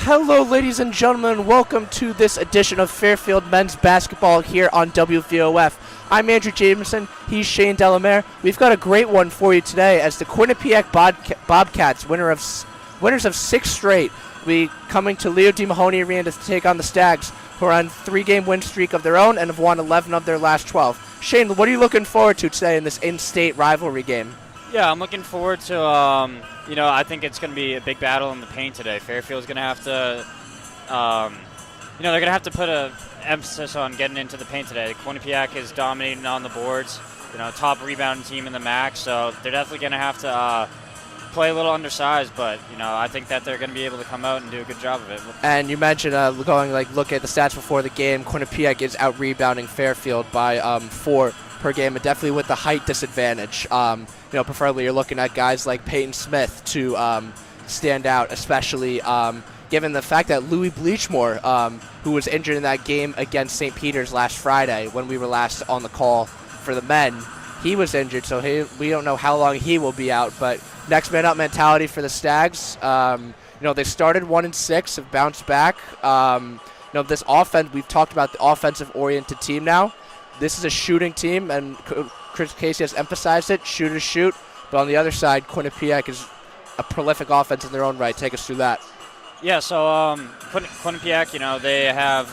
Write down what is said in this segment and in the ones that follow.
Hello, ladies and gentlemen. Welcome to this edition of Fairfield men's basketball here on WVOF. I'm Andrew Jameson. He's Shane Delamere. We've got a great one for you today as the Quinnipiac Bobcats, winners of 6 straight, will be coming to Leo D. Mahoney Arena to take on the Stags, who are on a 3-game win streak of their own and have won 11 of their last 12. Shane, what are you looking forward to today in this in-state rivalry game? Yeah, I'm looking forward to, I think it's going to be a big battle in the paint today. Fairfield's going to have to, they're going to have to put an emphasis on getting into the paint today. Quinnipiac is dominating on the boards, top rebounding team in the MAC, so they're definitely going to have to play a little undersized, but, I think that they're going to be able to come out and do a good job of it. And you mentioned look at the stats before the game. Quinnipiac is out-rebounding Fairfield by 4 per game, and definitely with the height disadvantage. Preferably you're looking at guys like Peyton Smith to stand out, especially given the fact that Louis Bleachmore, who was injured in that game against St. Peter's last Friday when we were last on the call for the men, he was injured, so we don't know how long he will be out. But next man up mentality for the Stags. They started 1-6, have bounced back. This offense, we've talked about the offensive-oriented team now. This is a shooting team, and Chris Casey has emphasized it, shooters shoot. But on the other side, Quinnipiac is a prolific offense in their own right. Take us through that. Yeah, so Quinnipiac, they have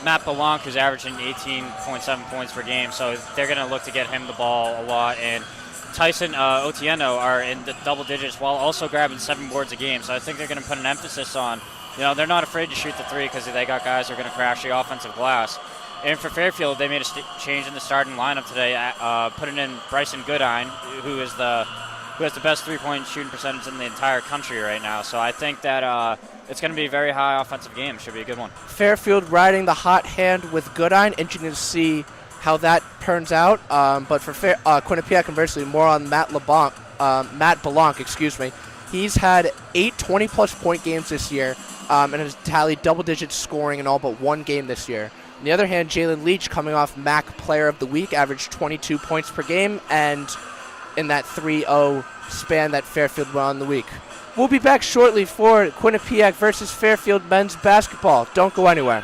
Matt Belanc, who's averaging 18.7 points per game, so they're going to look to get him the ball a lot. And Tyson Otieno are in the double digits while also grabbing 7 boards a game. So I think they're going to put an emphasis on, they're not afraid to shoot the 3 because they got guys who are going to crash the offensive glass. And for Fairfield, they made a change in the starting lineup today, putting in Bryson Goodine, who has the best 3-point shooting percentage in the entire country right now. So I think that it's going to be a very high offensive game. Should be a good one. Fairfield riding the hot hand with Goodine. Interesting to see how that turns out. But for Quinnipiac, conversely, more on Matt Belanc. He's had 8 20-plus point games this year and has tallied double-digit scoring in all but 1 game this year. On the other hand, Jalen Leach, coming off MAC Player of the Week, averaged 22 points per game, and in that 3-0 span that Fairfield won the week. We'll be back shortly for Quinnipiac versus Fairfield men's basketball. Don't go anywhere.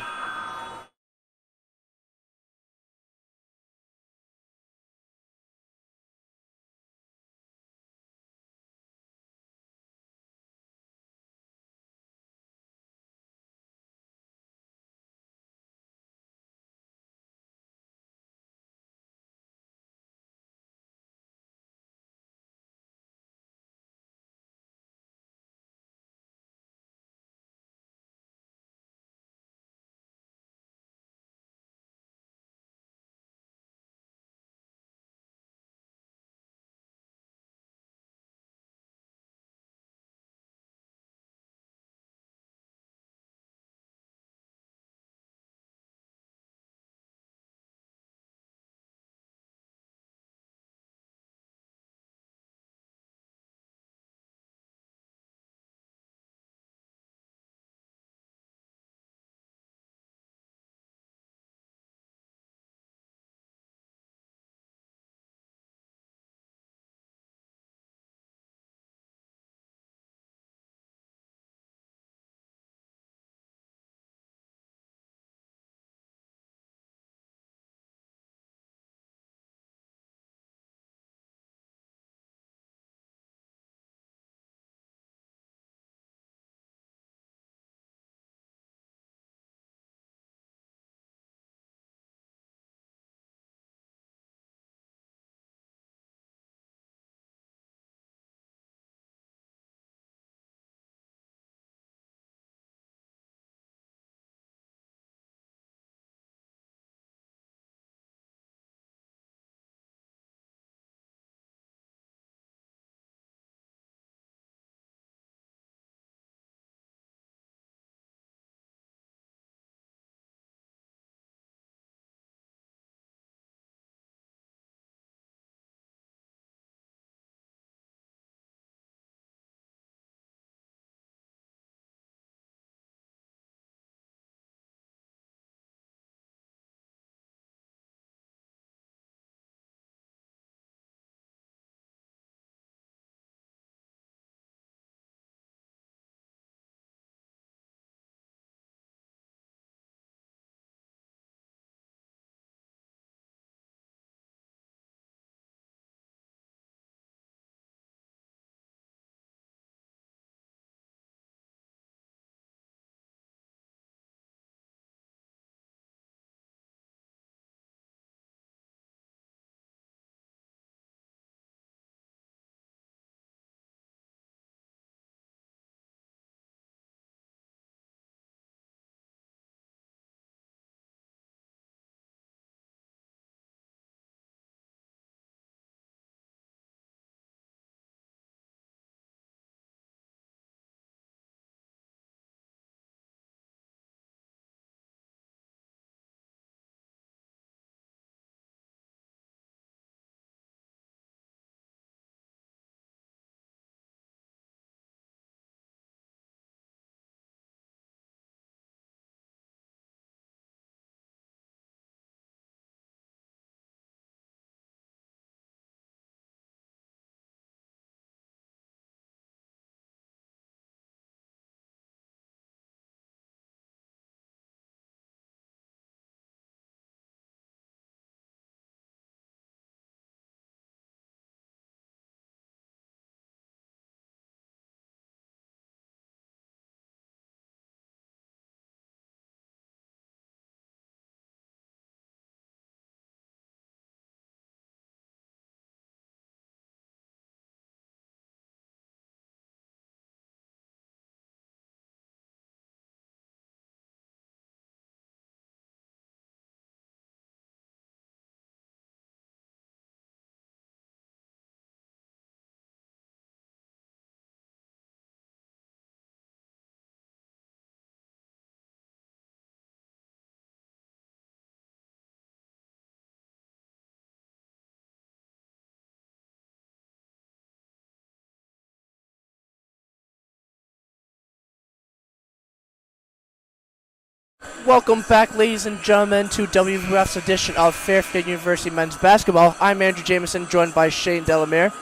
Welcome back, ladies and gentlemen, to WVOF's edition of Fairfield University men's basketball. I'm Andrew Jameson, joined by Shane Delamere.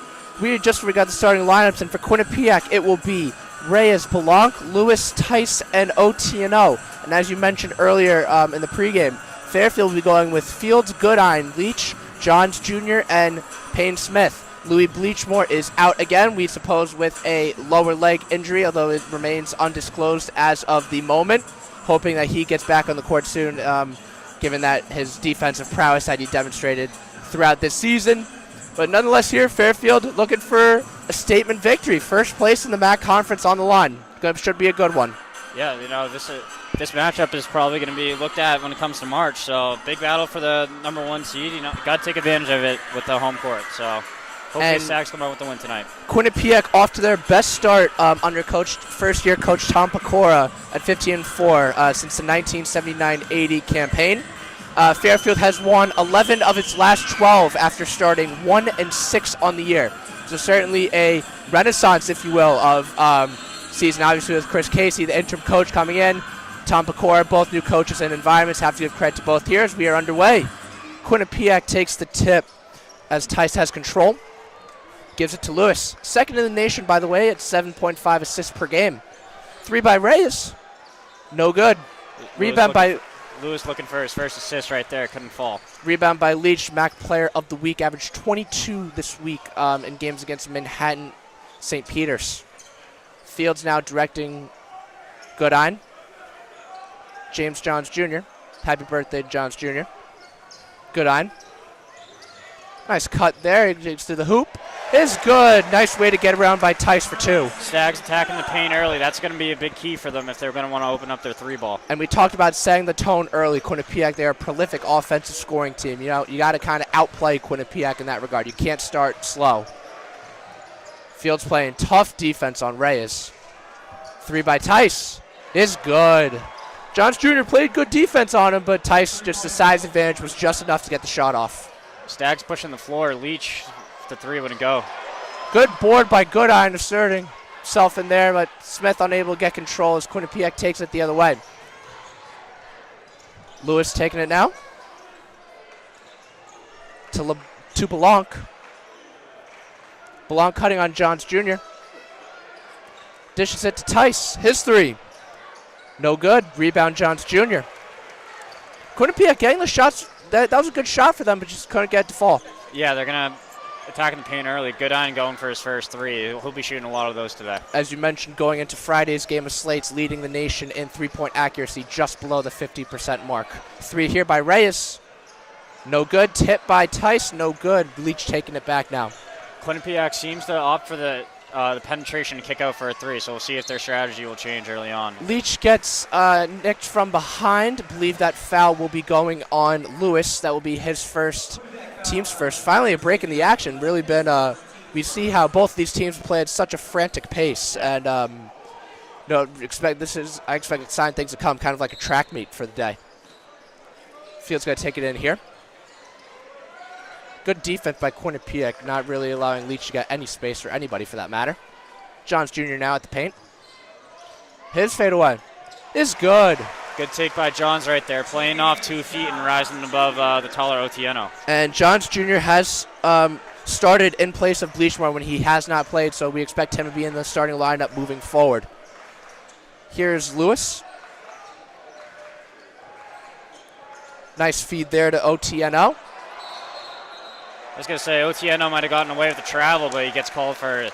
We just got the starting lineups, and for Quinnipiac, it will be Reyes, Belanc, Lewis, Tice, and Otieno. And as you mentioned earlier in the pregame, Fairfield will be going with Fields, Goodine, Leach, Johns Jr., and Payne Smith. Louis Bleachmore is out again, we suppose with a lower leg injury, although it remains undisclosed as of the moment. Hoping that he gets back on the court soon, given that his defensive prowess that he demonstrated throughout this season. But nonetheless here, Fairfield looking for a statement victory. First place in the MAC Conference on the line. Should be a good one. Yeah, this matchup is probably going to be looked at when it comes to March. So big battle for the number 1 seed. Got to take advantage of it with the home court. So hopefully Stags come out with the win tonight. Quinnipiac off to their best start under first-year coach Tom Pecora at 15-4 since the 1979-80 campaign. Fairfield has won 11 of its last 12 after starting 1-6 on the year. So certainly a renaissance, if you will, of season. Obviously with Chris Casey, the interim coach, coming in. Tom Pecora, both new coaches and environments. Have to give credit to both here as we are underway. Quinnipiac takes the tip as Tice has control. Gives it to Lewis. Second in the nation, by the way, at 7.5 assists per game. 3 by Reyes. No good. Rebound by Lewis looking for his first assist right there. Couldn't fall. Rebound by Leach. MAC Player of the Week. Averaged 22 this week in games against Manhattan St. Peter's. Fields now directing Goodine. James Johns Jr. Happy birthday, Johns Jr. Goodine. Nice cut there. He gets to the hoop. Is good. Nice way to get around by Tice for 2. Stags attacking the paint early. That's going to be a big key for them if they're going to want to open up their 3-ball. And we talked about setting the tone early. Quinnipiac, they're a prolific offensive scoring team. You got to kind of outplay Quinnipiac in that regard. You can't start slow. Fields playing tough defense on Reyes. 3 by Tice. Is good. Johns Jr. played good defense on him, but Tice, just the size advantage was just enough to get the shot off. Stags pushing the floor. Leach, the 3 wouldn't go. Good board by Goodine, asserting himself in there, but Smith unable to get control as Quinnipiac takes it the other way. Lewis taking it now to Belanc. Belanc cutting on Johns Jr. Dishes it to Tice. His 3. No good. Rebound Johns Jr. Quinnipiac getting the shots. That was a good shot for them, but just couldn't get it to fall. Yeah, they're going to attacking the paint early. Goodine going for his first 3. He'll be shooting a lot of those today. As you mentioned, going into Friday's game of slates, leading the nation in 3-point accuracy, just below the 50% mark. 3 here by Reyes. No good. Tip by Tice. No good. Leach taking it back now. Quinnipiac seems to opt for the penetration kick out for a 3, so we'll see if their strategy will change early on. Leach gets nicked from behind. I believe that foul will be going on Lewis. That will be his first, team's first. Finally a break in the action. Really been, we see how both of these teams play at such a frantic pace. And I expect exciting things to come, kind of like a track meet for the day. Fields going to take it in here. Good defense by Quinnipiac, not really allowing Leach to get any space or anybody for that matter. Johns Jr. now at the paint. His fadeaway is good. Good take by Johns right there, playing off 2 feet and rising above the taller Otieno. And Johns Jr. has started in place of Bleachmore when he has not played, so we expect him to be in the starting lineup moving forward. Here's Lewis. Nice feed there to Otieno. I was going to say, Otieno might have gotten away with the travel, but he gets called for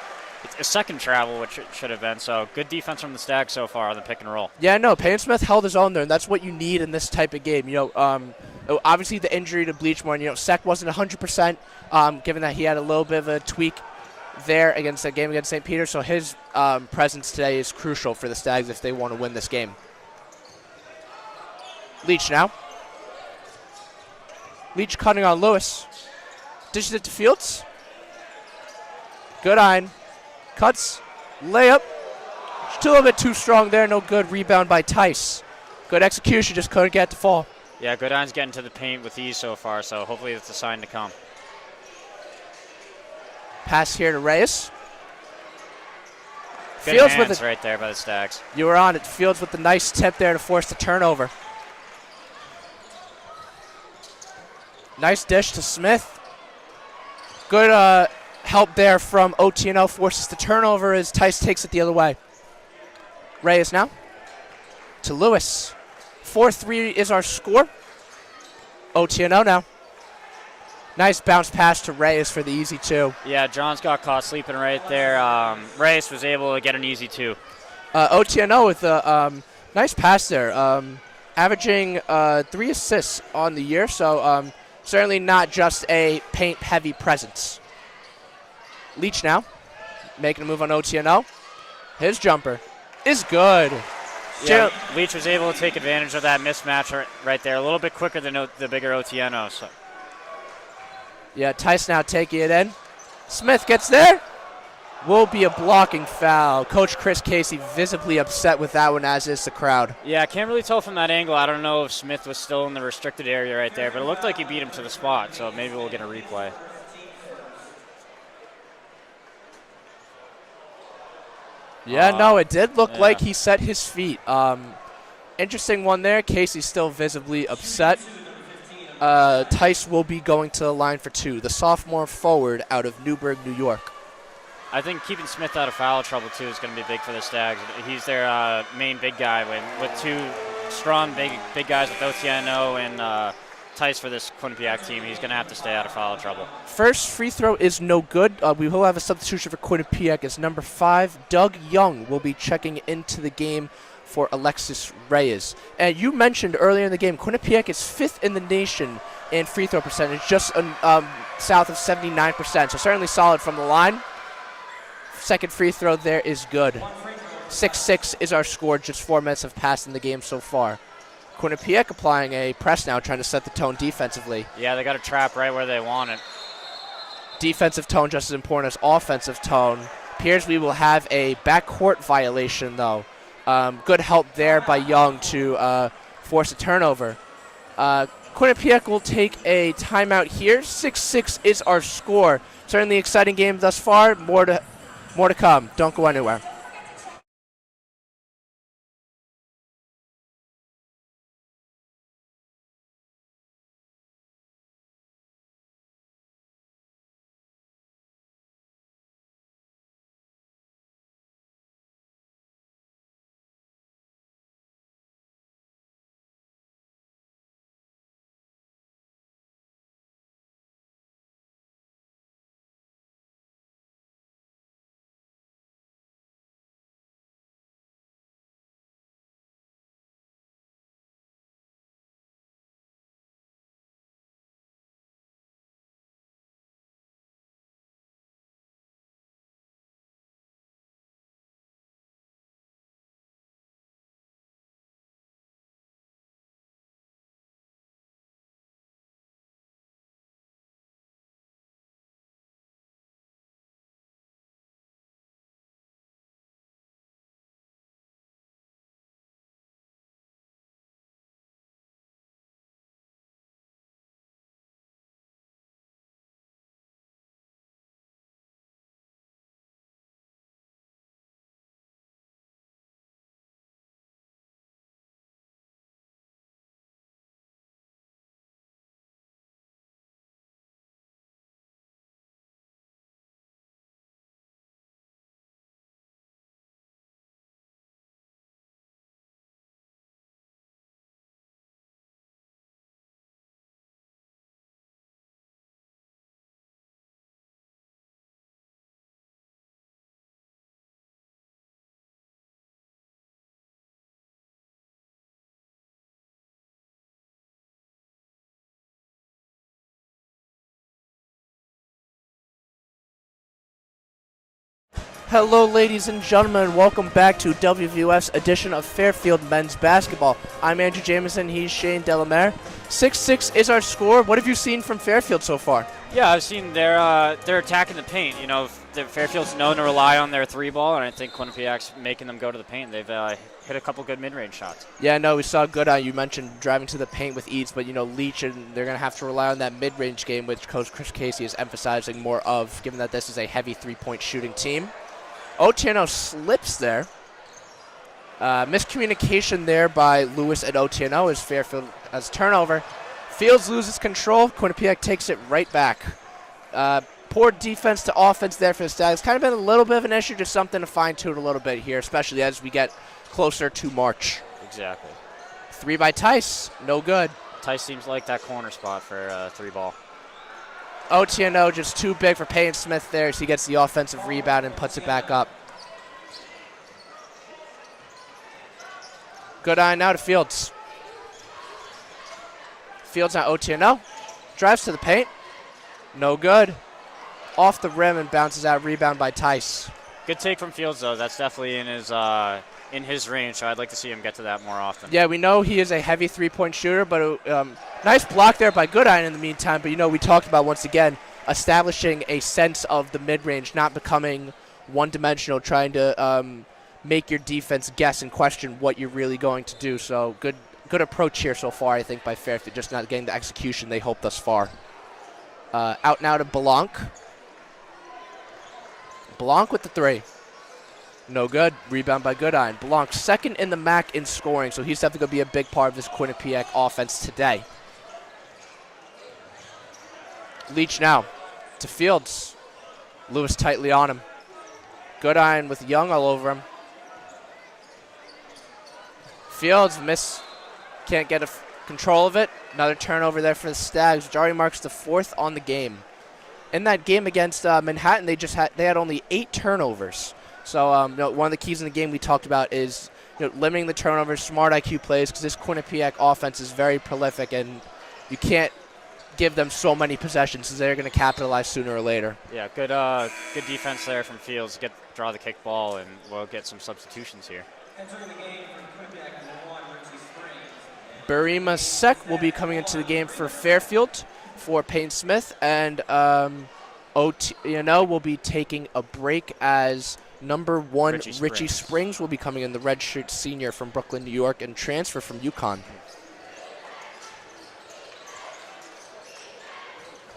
a second travel, which it should have been. So good defense from the Stags so far on the pick and roll. Yeah, no, Payne Smith held his own there, and that's what you need in this type of game. Obviously the injury to Bleachmore, Sec wasn't 100%, given that he had a little bit of a tweak there against the game against St. Peter. So his presence today is crucial for the Stags if they want to win this game. Leach now. Leach cutting on Lewis. Dishes it to Fields. Goodine. Cuts. Layup. Just a little bit too strong there. No good. Rebound by Tice. Good execution. Just couldn't get it to fall. Yeah, Goodine's getting to the paint with ease so far, so hopefully it's a sign to come. Pass here to Reyes. Good Fields hands with right there by the Stags. You were on it. Fields with the nice tip there to force the turnover. Nice dish to Smith. Good help there from OTNO. Forces the turnover as Tice takes it the other way. Reyes now to Lewis. 4-3 is our score. OTNO now. Nice bounce pass to Reyes for the easy 2. Yeah, Johns got caught sleeping right there. Reyes was able to get an easy 2. OTNO with a nice pass there. Averaging 3 assists on the year, so certainly not just a paint-heavy presence. Leach now, making a move on OTNO. His jumper is good. Yeah, Leach was able to take advantage of that mismatch right there, a little bit quicker than the bigger OTNO. So. Yeah, Tice now taking it in. Smith gets there. Will be a blocking foul. Coach Chris Casey visibly upset with that one, as is the crowd. Yeah, I can't really tell from that angle. I don't know if Smith was still in the restricted area right there, but it looked like he beat him to the spot, so maybe we'll get a replay. Yeah, no, it did look like he set his feet. Interesting one there. Casey's still visibly upset. Tice will be going to the line for 2. The sophomore forward out of Newburgh, New York. I think keeping Smith out of foul trouble, too, is going to be big for the Stags. He's their main big guy with 2 strong big guys with OTNO and Tice for this Quinnipiac team. He's going to have to stay out of foul trouble. First free throw is no good. We will have a substitution for Quinnipiac as number 5, Doug Young, will be checking into the game for Alexis Reyes. And you mentioned earlier in the game, Quinnipiac is 5th in the nation in free throw percentage, just south of 79%. So certainly solid from the line. Second free throw there is good. 6-6 is our score. Just 4 minutes have passed in the game so far. Quinnipiac applying a press now, trying to set the tone defensively. Yeah, they got a trap right where they want it. Defensive tone just as important as offensive tone. Appears we will have a backcourt violation, though. Good help there by Young to force a turnover. Quinnipiac will take a timeout here. 6-6 is our score. Certainly exciting game thus far. More to come. Don't go anywhere. Hello, ladies and gentlemen. Welcome back to WVOF's edition of Fairfield men's basketball. I'm Andrew Jamison. He's Shane Delamere. 6-6 is our score. What have you seen from Fairfield so far? Yeah, I've seen they're attacking the paint. You know, Fairfield's known to rely on their 3-ball, and I think Quinnipiac's making them go to the paint. They've hit a couple good mid-range shots. Yeah, no, we saw good. You mentioned driving to the paint with ease, but, you know, Leach, and they're going to have to rely on that mid-range game, which Coach Chris Casey is emphasizing more of, given that this is a heavy three-point shooting team. OTNO slips there. Miscommunication there by Lewis and OTNO as Fairfield has turnover. Fields loses control. Quinnipiac takes it right back. Poor defense to offense there for the Stags. Kind of been a little bit of an issue, just something to fine-tune a little bit here, especially as we get closer to March. Exactly. 3 by Tice. No good. Tice seems like that corner spot for 3 ball. OTNO just too big for Payne Smith there, so he gets the offensive rebound and puts it back up. Good eye now to Fields. Fields on OTNO. Drives to the paint. No good. Off the rim and bounces out. Rebound by Tice. Good take from Fields, though. That's definitely in his range, so I'd like to see him get to that more often. Yeah, we know he is a heavy three-point shooter, but nice block there by Goodine in the meantime. But, we talked about, once again, establishing a sense of the mid-range, not becoming one-dimensional, trying to make your defense guess and question what you're really going to do. So good approach here so far, I think, by Fairfield, just not getting the execution they hoped thus far. Out now to Blanc. Blanc with the 3. No good. Rebound by Goodine. Blanc second in the MAC in scoring, so he's definitely going to be a big part of this Quinnipiac offense today. Leach now to Fields. Lewis tightly on him. Goodine with Young all over him. Fields can't get control of it. Another turnover there for the Stags, which already marks the 4th on the game. In that game against Manhattan, they had only 8 turnovers. So one of the keys in the game we talked about is limiting the turnovers, smart IQ plays, because this Quinnipiac offense is very prolific, and you can't give them so many possessions, because they're going to capitalize sooner or later. Yeah, good defense there from Fields. Draw the kick ball, and we'll get some substitutions here. Barima Sek will be coming into the game for Fairfield for Payne Smith, and OTNO will be taking a break as number 1 Richie Springs will be coming in, the redshirt senior from Brooklyn, New York, and transfer from UConn.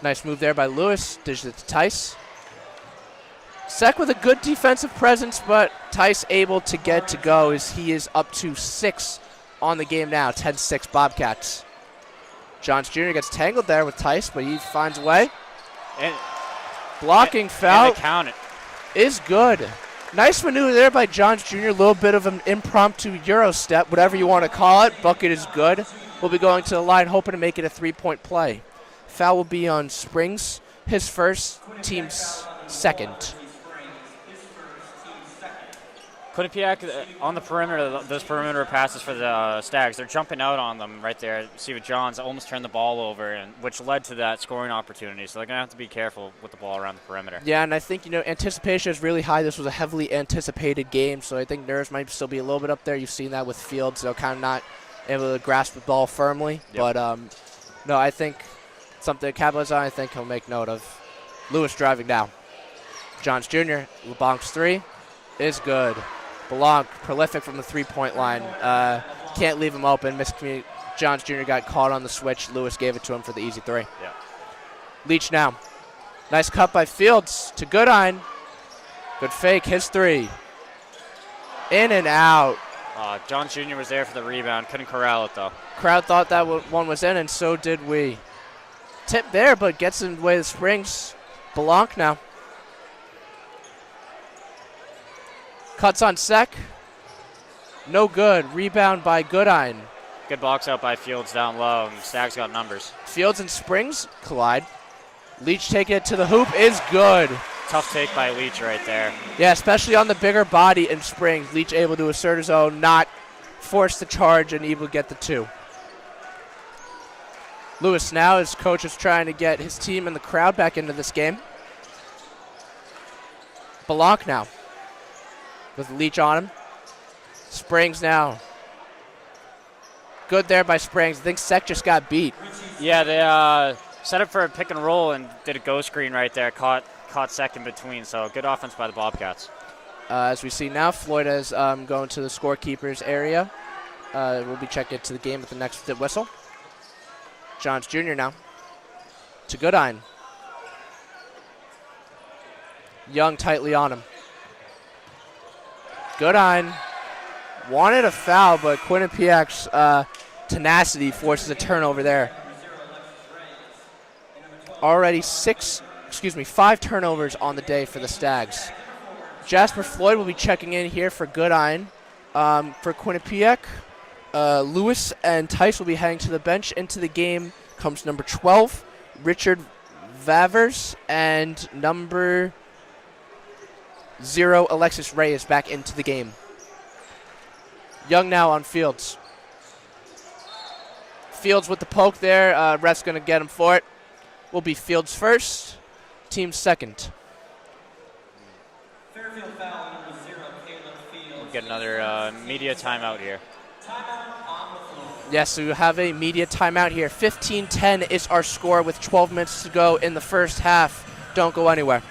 Nice move there by Lewis. Dishes it to Tice. Sek with a good defensive presence, but Tice able to get to go as he is up to 6 on the game now. 10-6 Bobcats. Johns Jr. gets tangled there with Tice, but he finds a way. And blocking foul and count it. Is good. Nice maneuver there by Johns Jr. A little bit of an impromptu Euro step, whatever you want to call it. Bucket is good. We'll be going to the line, hoping to make it a 3-point play. Foul will be on Springs, his first, team's second. Quinnipiac on the perimeter, those perimeter passes for the Stags, they're jumping out on them right there. See what Johns almost turned the ball over, which led to that scoring opportunity. So they're going to have to be careful with the ball around the perimeter. Yeah, and I think, anticipation is really high. This was a heavily anticipated game, so I think nerves might still be a little bit up there. You've seen that with Fields, so kind of not able to grasp the ball firmly. Yep. But, no, I think something to capitalize on, I think he'll make note of. Lewis driving now. Johns Jr., LeBlanc's 3 is good. Blanc, prolific from the 3-point line. Can't leave him open. Johns Jr. got caught on the switch. Lewis gave it to him for the easy 3. Yeah. Leach now. Nice cut by Fields to Goodine. Good fake, his 3. In and out. Johns Jr. was there for the rebound. Couldn't corral it, though. Crowd thought that one was in, and so did we. Tip there, but gets in the way of the Springs. Blanc now. Cuts on Sek. No good. Rebound by Goodine. Good box out by Fields down low. And Stags got numbers. Fields and Springs collide. Leach taking it to the hoop is good. Tough take by Leach right there. Yeah, especially on the bigger body in Springs. Leach able to assert his own, not force the charge, and able to get the 2. Lewis now, his coach is trying to get his team and the crowd back into this game. Blanc now. With Leach on him. Springs now. Good there by Springs. I think Sek just got beat. Yeah, they set up for a pick and roll and did a go screen right there. Caught Sek in between, so good offense by the Bobcats. As we see now, Floyd is going to the scorekeeper's area. We'll be checking into the game with the next whistle. Johns Jr. now. To Goodine. Young tightly on him. Goodine wanted a foul, but Quinnipiac's tenacity forces a turnover there. Already 5 turnovers on the day for the Stags. Jasper Floyd will be checking in here for Good Iron. For Quinnipiac, Lewis and Tice will be heading to the bench. Into the game comes number 12, Richard Vavers, and number 0, Alexis Reyes, back into the game. Young now on Fields. Fields with the poke there. Ref's going to get him for it. Will be Fields first, team second. Fairfield foul number 0, Caleb Fields. We'll get another media timeout here. Timeout on the floor. Yes, so we have a media timeout here. 15-10 is our score with 12 minutes to go in the first half. Don't go anywhere.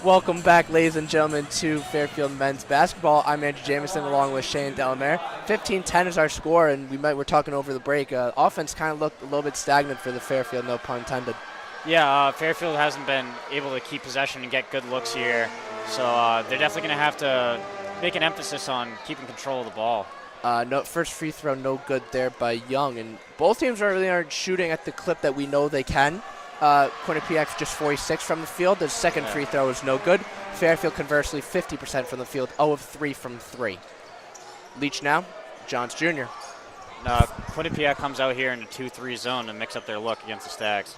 Welcome back, ladies and gentlemen, to Fairfield men's basketball. I'm Andrew Jamison along with Shane Delamere. 15-10 is our score, and we're talking over the break. Offense kind of looked a little bit stagnant for the Fairfield, no pun intended. Yeah, Fairfield hasn't been able to keep possession and get good looks here, so they're definitely going to have to make an emphasis on keeping control of the ball. First free throw, no good there by Young, and both teams really aren't shooting at the clip that we know they can. Quinnipiac just 46 from the field. The second free throw is no good. Fairfield, conversely, 50% from the field, 0 of 3 from 3. Leach now, Johns Jr. Quinnipiac comes out here in a 2-3 zone to mix up their look against the Stags.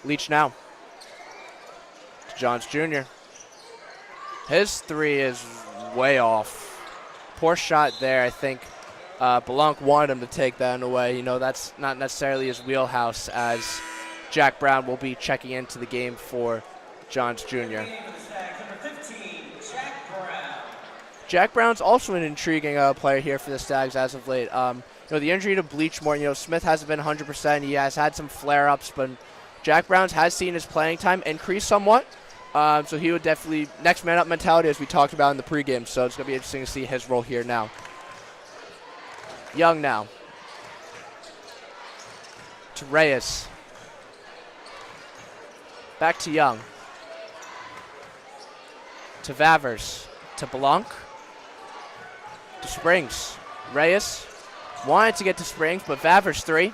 Leach now to Johns Jr. His 3 is way off. Poor shot there. I think Blanc wanted him to take that away. You know, that's not necessarily his wheelhouse, as Jack Brown will be checking into the game for Johns Jr. Jack Brown's also an intriguing player here for the Stags as of late. The injury to Bleachmore, Smith hasn't been 100%. He has had some flare-ups, but Jack Brown's has seen his playing time increase somewhat. So he would definitely, next man up mentality, as we talked about in the pregame. So it's going to be interesting to see his role here now. Young now to Reyes. Back to Young. To Vavers. To Blanc. To Springs. Reyes wanted to get to Springs, but Vavers 3.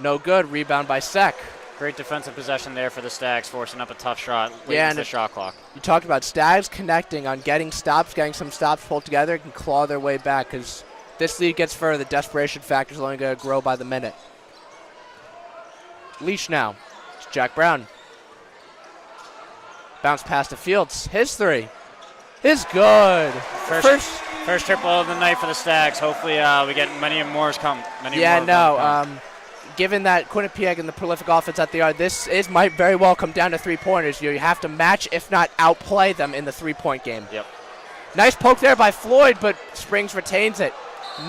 No good. Rebound by Sek. Great defensive possession there for the Stags, forcing up a tough shot late into the shot clock. You talked about Stags connecting on getting some stops pulled together, can claw their way back, because this lead gets further. The desperation factor is only going to grow by the minute. Leash now. It's Jack Brown. Bounce pass to Fields. His 3 is good. First triple of the night for the Stags. Hopefully we get many more come. Given that Quinnipiac and the prolific offense that they are, might very well come down to three-pointers. You have to match, if not outplay them in the three-point game. Yep. Nice poke there by Floyd, but Springs retains it.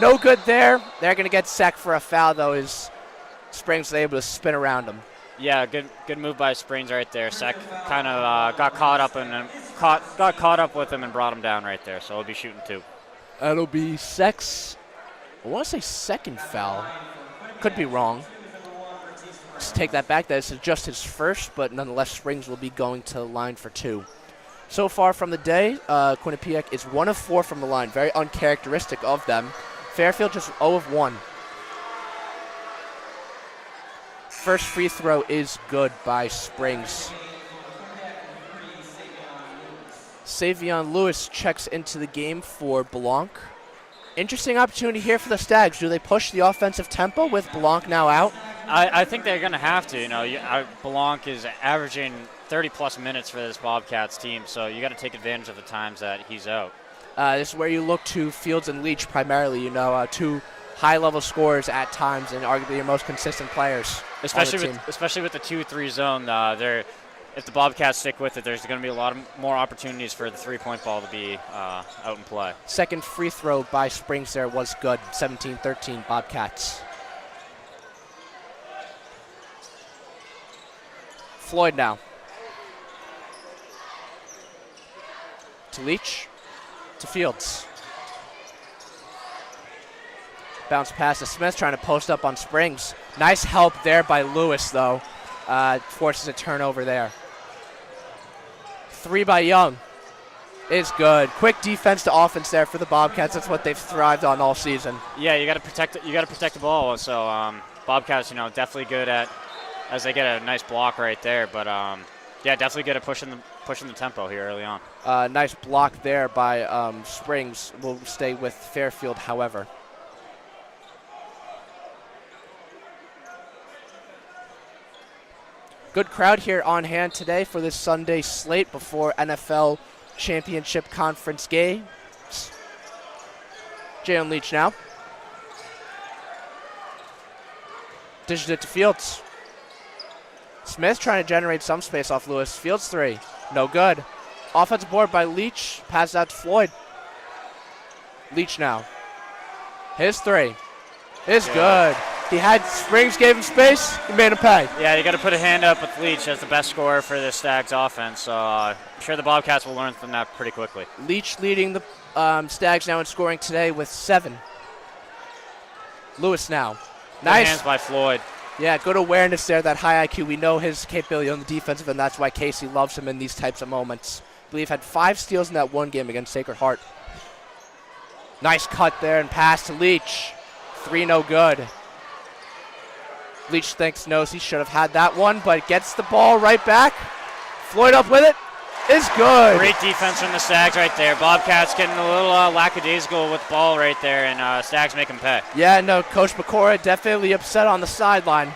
No good there. They're going to get sacked for a foul, though, as Springs was able to spin around him. Yeah, good move by Springs right there. Sec kind of got caught up with him and brought him down right there. So he'll be shooting 2. That'll be Sek's, I want to say second foul. Could be wrong. Let's take that back. That is just his first, but nonetheless, Springs will be going to the line for 2. So far from the day, Quinnipiac is 1 of 4 from the line. Very uncharacteristic of them. Fairfield just 0 of 1. First free throw is good by Springs. Savion Lewis checks into the game for Blanc. Interesting opportunity here for the Stags. Do they push the offensive tempo with Blanc now out? I think they're going to have to. Blanc is averaging 30-plus minutes for this Bobcats team, so you got to take advantage of the times that he's out. This is where you look to Fields and Leach primarily. 2 high-level scorers at times and arguably your most consistent players. Especially with the 2-3 zone, if the Bobcats stick with it, there's going to be a lot more opportunities for the three-point ball to be out in play. Second free throw by Springs there was good. 17-13 Bobcats. Floyd now. To Leach. To Fields. Bounce pass to Smith, trying to post up on Springs. Nice help there by Lewis, though. Forces a turnover there. 3 by Young is good. Quick defense to offense there for the Bobcats. That's what they've thrived on all season. Yeah, you got to protect it. You got to protect the ball. So Bobcats, definitely good at, as they get a nice block right there. But yeah, definitely good at pushing the tempo here early on. Nice block there by Springs. Will stay with Fairfield, however. Good crowd here on hand today for this Sunday slate before NFL Championship Conference games. Jalen Leach now. Dishes it to Fields. Smith trying to generate some space off Lewis. Fields 3. No good. Offensive board by Leach. Pass out to Floyd. Leach now. His 3. Is good. He had Springs, gave him space, he made him pay. Yeah, you got to put a hand up with Leach as the best scorer for the Stags offense. So I'm sure the Bobcats will learn from that pretty quickly. Leach leading the Stags now in scoring today with 7. Lewis now. Nice. Good hands by Floyd. Yeah, good awareness there, that high IQ. We know his capability on the defensive, and that's why Casey loves him in these types of moments. I believe had 5 steals in that one game against Sacred Heart. Nice cut there and pass to Leach. 3 no good. Leach knows he should have had that one, but gets the ball right back. Floyd up with it. Is good. Great defense from the Stags right there. Bobcats getting a little lackadaisical with the ball right there, and Stags make him pay. Yeah, no, Coach Pecora definitely upset on the sideline.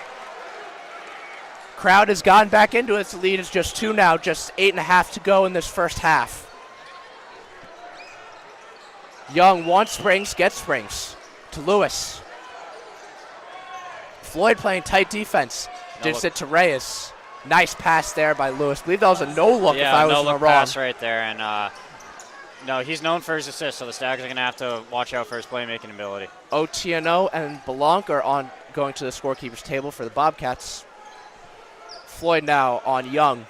Crowd has gotten back into it. The lead is just 2 now, just 8.5 to go in this first half. Young wants Springs, gets Springs. To Lewis. Floyd playing tight defense. Dishes it to Reyes. Nice pass there by Lewis. I believe that was a no-look if I was no-look wrong. pass right there. And no, he's known for his assists, so the Stags are going to have to watch out for his playmaking ability. Otieno and Blanc are going to the scorekeeper's table for the Bobcats. Floyd now on Young.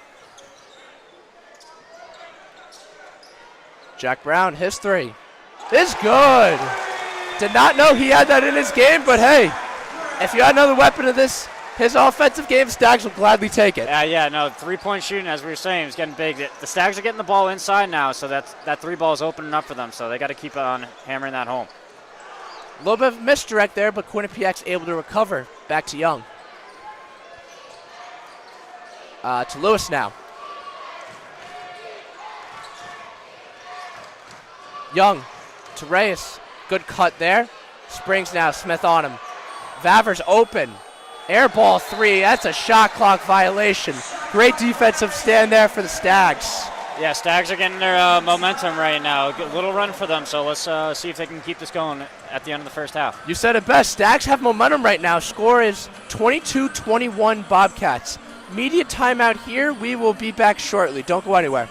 Jack Brown, his 3. Is good. Did not know he had that in his game, but hey, if you had another weapon of his offensive game, Stags will gladly take it. Yeah, no, three-point shooting, as we were saying, is getting big. The Stags are getting the ball inside now, so that 3 ball is opening up for them, so they got to keep on hammering that home. A little bit of misdirect there, but Quinnipiac's able to recover. Back to Young. To Lewis now. Young to Reyes. Good cut there. Springs now. Smith on him. Vavers open. Air ball 3. That's a shot clock violation. Great defensive stand there for the Stags. Yeah, Stags are getting their momentum right now. A little run for them, so let's see if they can keep this going at the end of the first half. You said it best. Stags have momentum right now. Score is 22-21 Bobcats. Media timeout here. We will be back shortly. Don't go anywhere.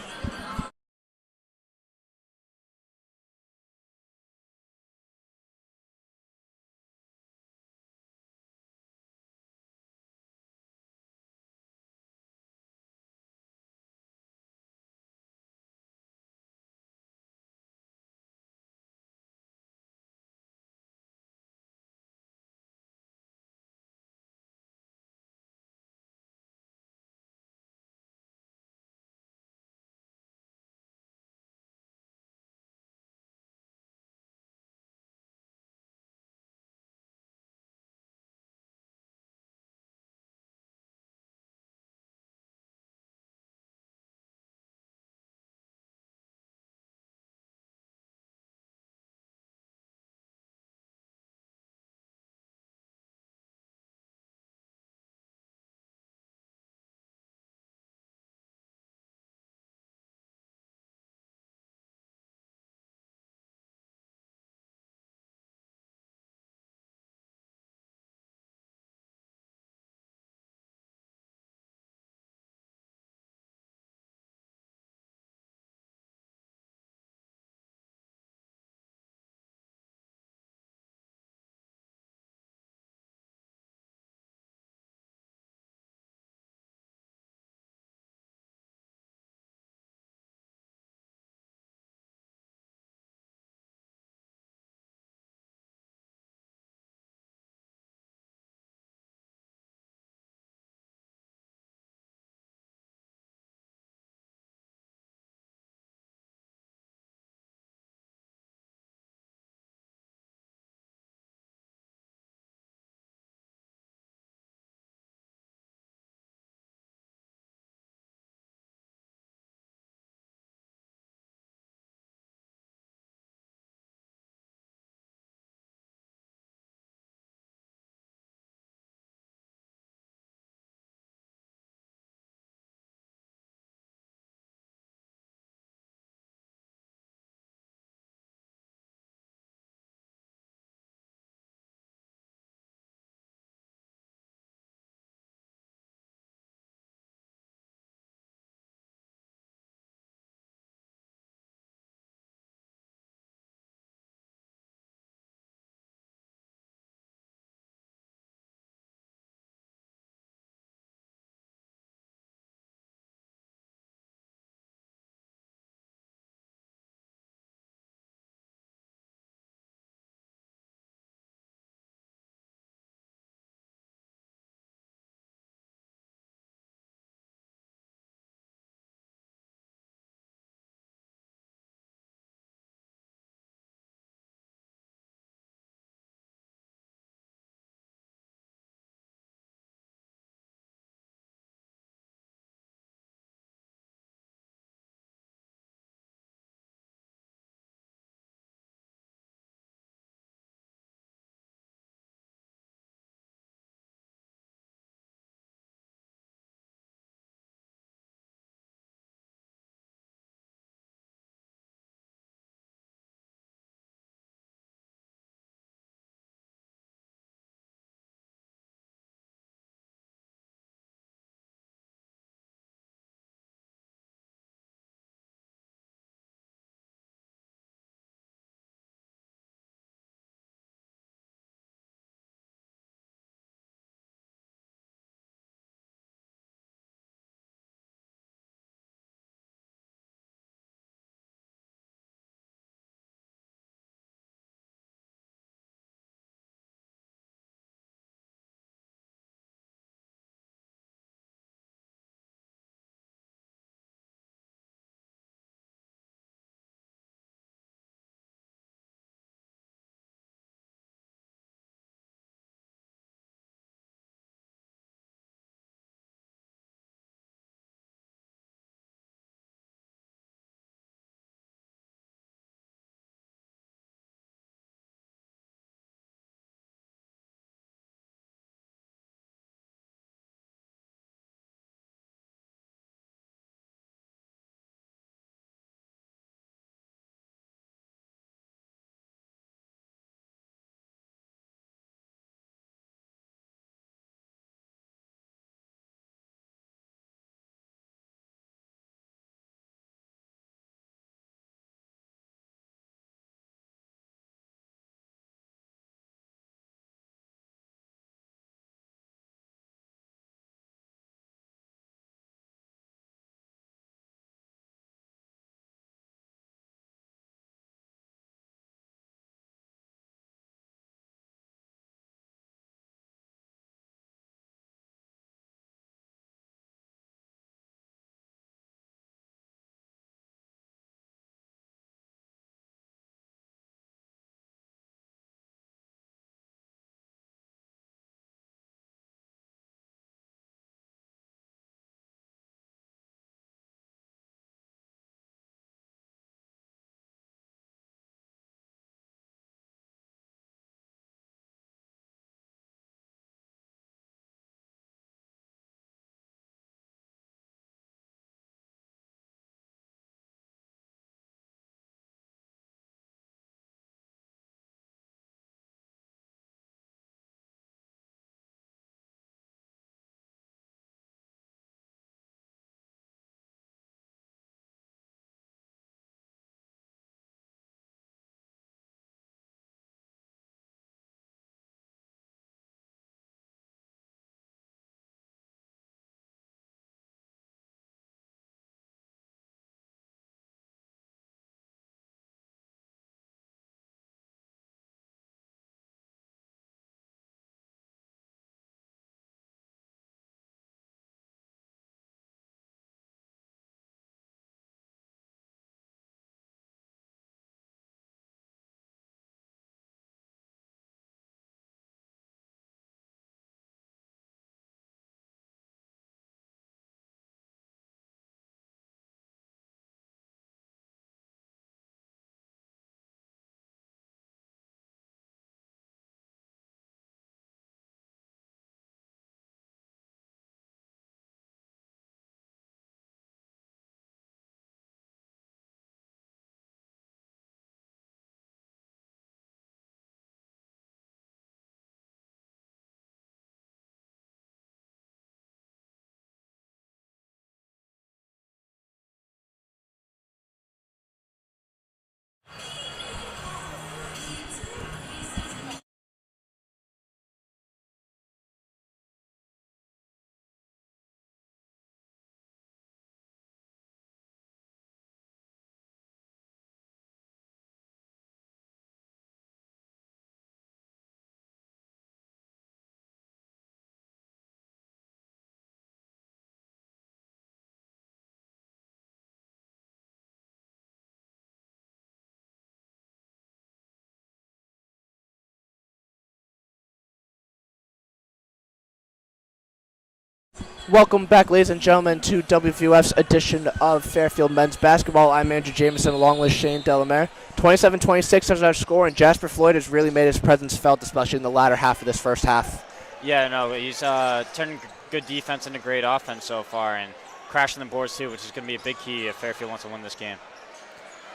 Welcome back, ladies and gentlemen, to WVOF's edition of Fairfield men's basketball. I'm Andrew Jameson along with Shane Delamere. 27-26 is our score, and Jasper Floyd has really made his presence felt, especially in the latter half of this first half. Yeah, no, he's turning good defense into great offense so far and crashing the boards too, which is going to be a big key if Fairfield wants to win this game.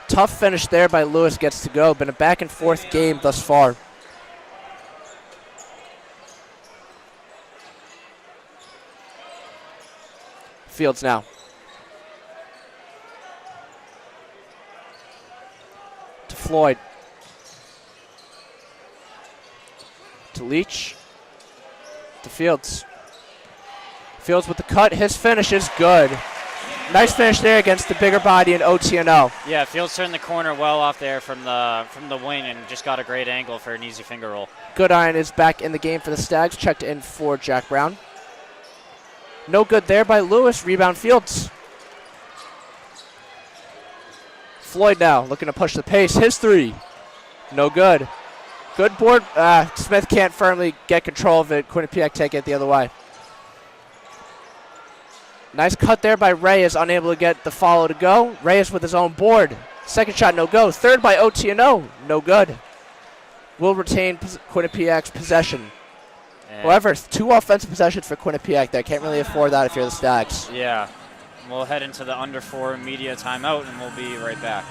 Tough finish there by Lewis gets to go. Been a back-and-forth game thus far. Fields now. To Floyd. To Leach. To Fields. Fields with the cut. His finish is good. Nice finish there against the bigger body in OTNO. Yeah, Fields turned the corner well off there from the wing and just got a great angle for an easy finger roll. Goodiron is back in the game for the Stags. Checked in for Jack Brown. No good there by Lewis. Rebound Fields. Floyd now looking to push the pace. His three. No good. Good board. Smith can't firmly get control of it. Quinnipiac take it the other way. Nice cut there by Reyes. Unable to get the follow to go. Reyes with his own board. Second shot, no go. Third by OTNO. No good. Will retain Quinnipiac's possession. However, 2 offensive possessions for Quinnipiac there. Can't really afford that if you're the Stags. Yeah. We'll head into the under 4 media timeout, and we'll be right back.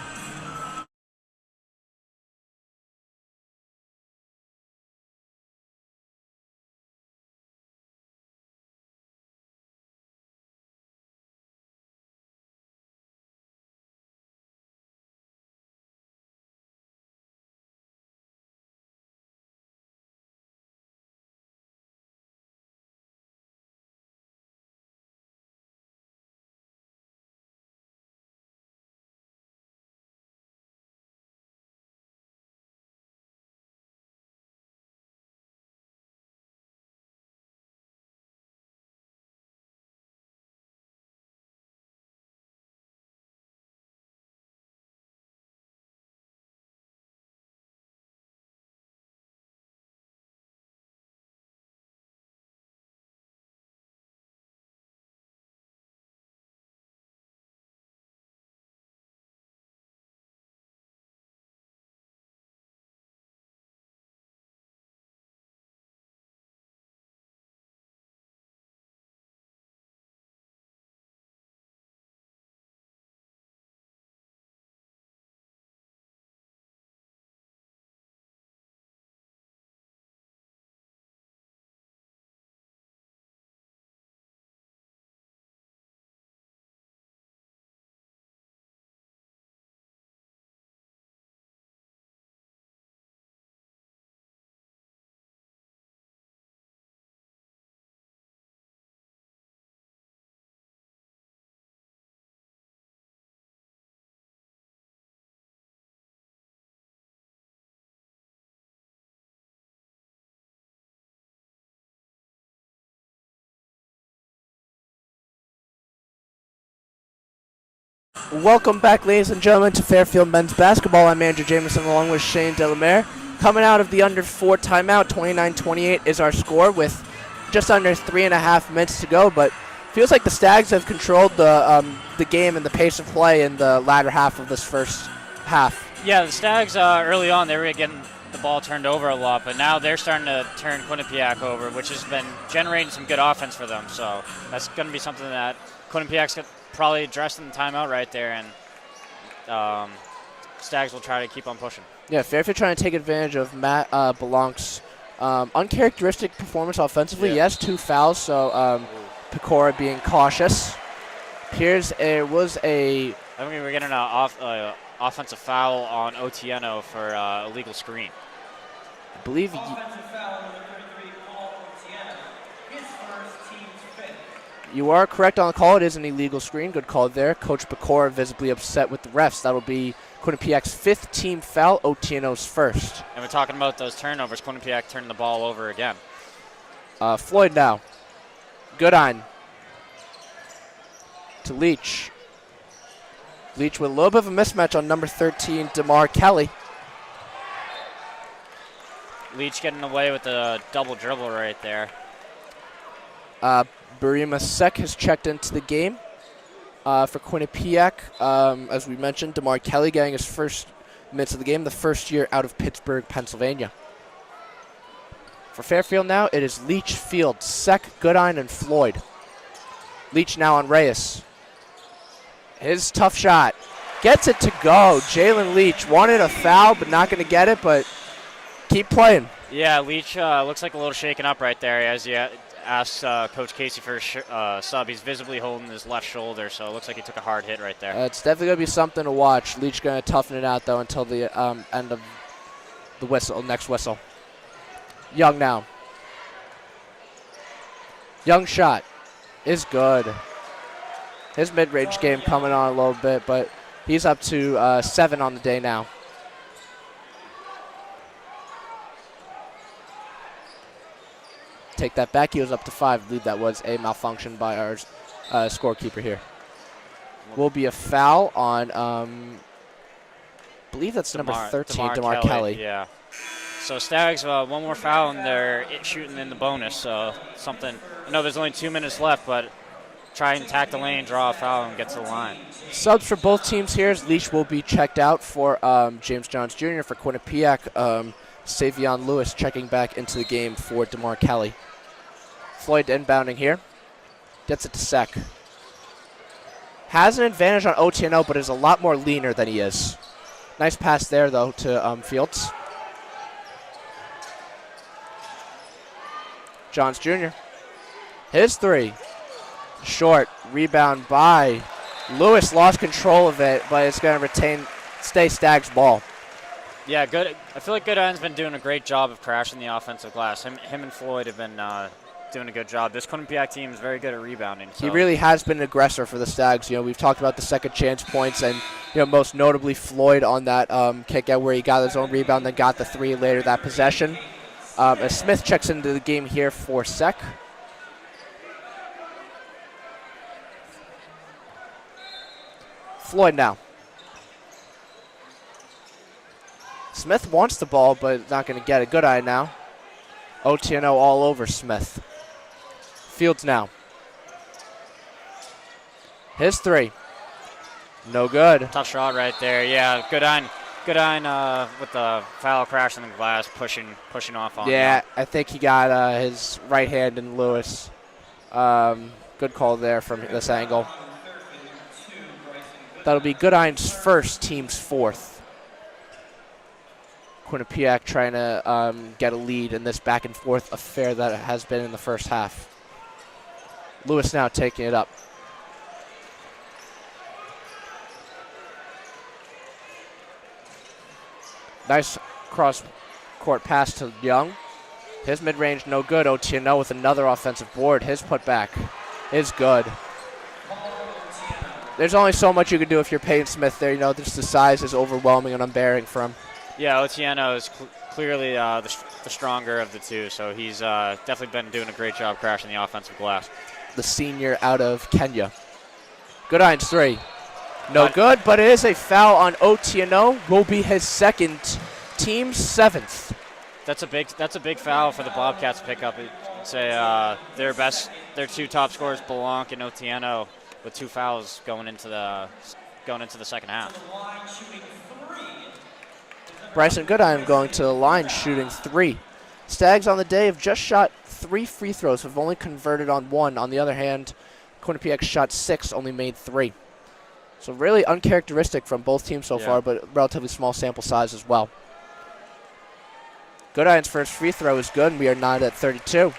Welcome back, ladies and gentlemen, to Fairfield men's basketball. I'm Andrew Jameson along with Shane Delamere. Coming out of the under 4 timeout, 29-28 is our score with just under 3.5 minutes to go, but feels like the Stags have controlled the game and the pace of play in the latter half of this first half. Yeah, the Stags early on, they were getting the ball turned over a lot, but now they're starting to turn Quinnipiac over, which has been generating some good offense for them. So that's going to be something that Quinnipiac's going to probably address in the timeout right there, and Stags will try to keep on pushing. Yeah, Fairfield trying to take advantage of Matt Belanc's uncharacteristic performance offensively. Yeah. Yes, 2 fouls, so Pecora being cautious. Here's was a... I think we're getting an offensive foul on OTNO for illegal screen. I believe... Offensive foul number 33, Paul Otieno. His first, team's 5th. You are correct on the call. It is an illegal screen. Good call there. Coach Pecora visibly upset with the refs. That'll be Quinnipiac's 5th team foul, OTNO's 1st. And we're talking about those turnovers. Quinnipiac turning the ball over again. Floyd now. Goodine. To Leach. Leach with a little bit of a mismatch on number 13, DeMar Kelly. Leach getting away with the double dribble right there. Burima Sek has checked into the game for Quinnipiac. As we mentioned, DeMar Kelly getting his first minutes of the game, the first year out of Pittsburgh, Pennsylvania. For Fairfield now, it is Leach, Field, Sek, Goodine, and Floyd. Leach now on Reyes. His tough shot. Gets it to go. Jalen Leach wanted a foul, but not going to get it, but keep playing. Yeah, Leach looks like a little shaken up right there as he asks Coach Casey for a sub. He's visibly holding his left shoulder, so it looks like he took a hard hit right there. It's definitely going to be something to watch. Leach going to toughen it out, though, until the end of the whistle, next whistle. Young now. Young shot is good. His mid-range game coming on a little bit, but he's up to 7 on the day now. Take that back. He was up to 5. I believe that was a malfunction by our scorekeeper here. Will be a foul on, I believe that's number 13, DeMar Kelly. Yeah. So Stags, one more foul, and they're shooting in the bonus. So something. I know there's only 2 minutes left, but try and tack the lane, draw a foul, and get to the line. Subs for both teams here. Leach will be checked out for James Johns Jr. for Quinnipiac. Savion Lewis checking back into the game for DeMar Kelly. Floyd inbounding here. Gets it to Sek. Has an advantage on OTNO, but is a lot more leaner than he is. Nice pass there, though, to Fields. Johns Jr. His 3. Short. Rebound by Lewis. Lost control of it, but it's going to stay Stags ball. Yeah, good. I feel like Goodine's been doing a great job of crashing the offensive glass. Him and Floyd have been doing a good job. This Quinnipiac team is very good at rebounding. So. He really has been an aggressor for the Stags. You know, we've talked about the second chance points, and most notably Floyd on that kick out where he got his own rebound, then got the 3 later that possession. As Smith checks into the game here for Sek. Floyd now. Smith wants the ball, but not going to get a good eye now. OTNO all over Smith. Fields now. His 3. No good. Tough shot right there. Yeah, Goodine with the foul crash in the glass, pushing off on. Yeah, I think he got his right hand in Lewis. Good call there from this angle. That'll be Goodine's first, team's 4th. Quinnipiac trying to get a lead in this back and forth affair that it has been in the first half. Lewis now taking it up. Nice cross-court pass to Young. His mid-range no good. OTNO with another offensive board. His putback is good. There's only so much you can do if you're Peyton Smith there. Just the size is overwhelming and unbearing for him. Yeah, OTNO is clearly the stronger of the two, so he's definitely been doing a great job crashing the offensive glass. The senior out of Kenya. Goodine's 3. No good, but it is a foul on OTNO. Will be his 2nd, team's 7th. That's a big foul for the Bobcats to pick up. It's their 2 top scorers, Belanc and OTNO, with 2 fouls going into the second half. Bryson Goodine going to the line shooting 3. Stags on the day have just shot 3 free throws, have only converted on 1. On the other hand, Quinnipiac shot 6, only made 3. So really uncharacteristic from both teams so far, but relatively small sample size as well. Goodine's first free throw is good, and we are not at 32.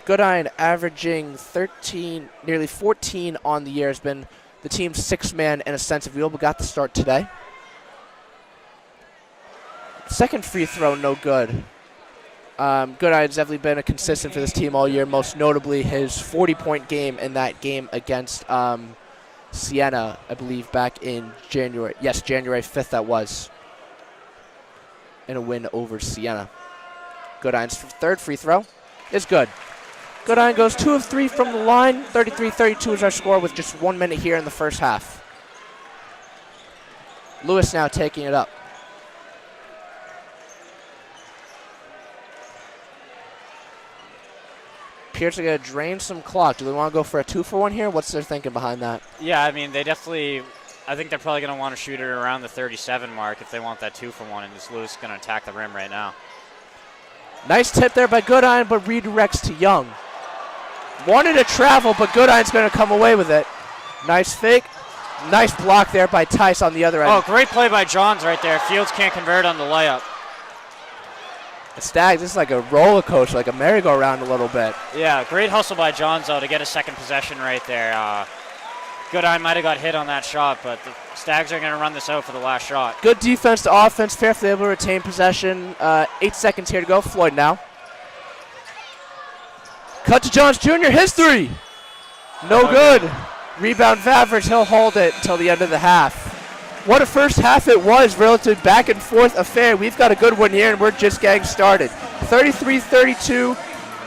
Goodine averaging 13, nearly 14 on the year, has been the team's 6th man in a sense of wheel, but got the start today. Second free throw, no good. Goodine's definitely been a consistent for this team all year, most notably his 40-point game in that game against Siena, I believe, back in January. Yes, January 5th that was, in a win over Siena. Goodine's 3rd free throw is good. Goodine goes 2 of 3 from the line. 33-32 is our score with just 1 minute here in the first half. Lewis now taking it up. Pierce are going to drain some clock. Do they want to go for a 2-for-1 here? What's their thinking behind that? Yeah, I mean, they definitely. I think they're probably going to want to shoot it around the 37 mark if they want that 2-for-1, and just Lewis is going to attack the rim right now. Nice tip there by Goodine, but redirects to Young. Wanted to travel, but Goodine's going to come away with it. Nice fake. Nice block there by Tice on the other end. Oh, great play by Johns right there. Fields can't convert on the layup. The Stags, this is like a roller coaster, like a merry-go-round a little bit. Yeah, great hustle by Johns, though, to get a second possession right there. Goodine might have got hit on that shot, but the Stags are going to run this out for the last shot. Good defense to offense. Fairfield able to retain possession. 8 seconds here to go. Floyd now. Cut to Johns Jr. His three. No good. Rebound Favers. He'll hold it until the end of the half. What a first half it was, relative back and forth affair. We've got a good one here, and we're just getting started. 33-32.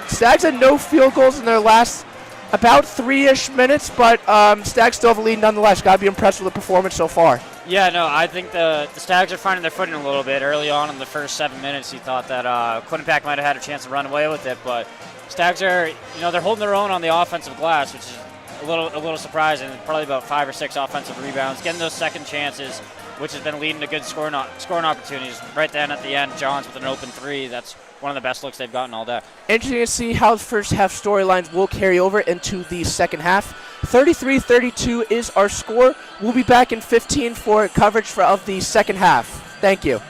Stags had no field goals in their last about 3-ish minutes, but Stags still have a lead nonetheless. Got to be impressed with the performance so far. Yeah, no, I think the Stags are finding their footing a little bit. Early on in the first 7 minutes, you thought that Quinnipiac might have had a chance to run away with it, but Stags are, they're holding their own on the offensive glass, which is a little surprising. Probably about 5 or 6 offensive rebounds, getting those second chances, which has been leading to good scoring opportunities. Right then at the end, Johns with an open three. That's one of the best looks they've gotten all day. Interesting to see how the first half storylines will carry over into the second half. 33-32 is our score. We'll be back in 15 for coverage of the second half. Thank you.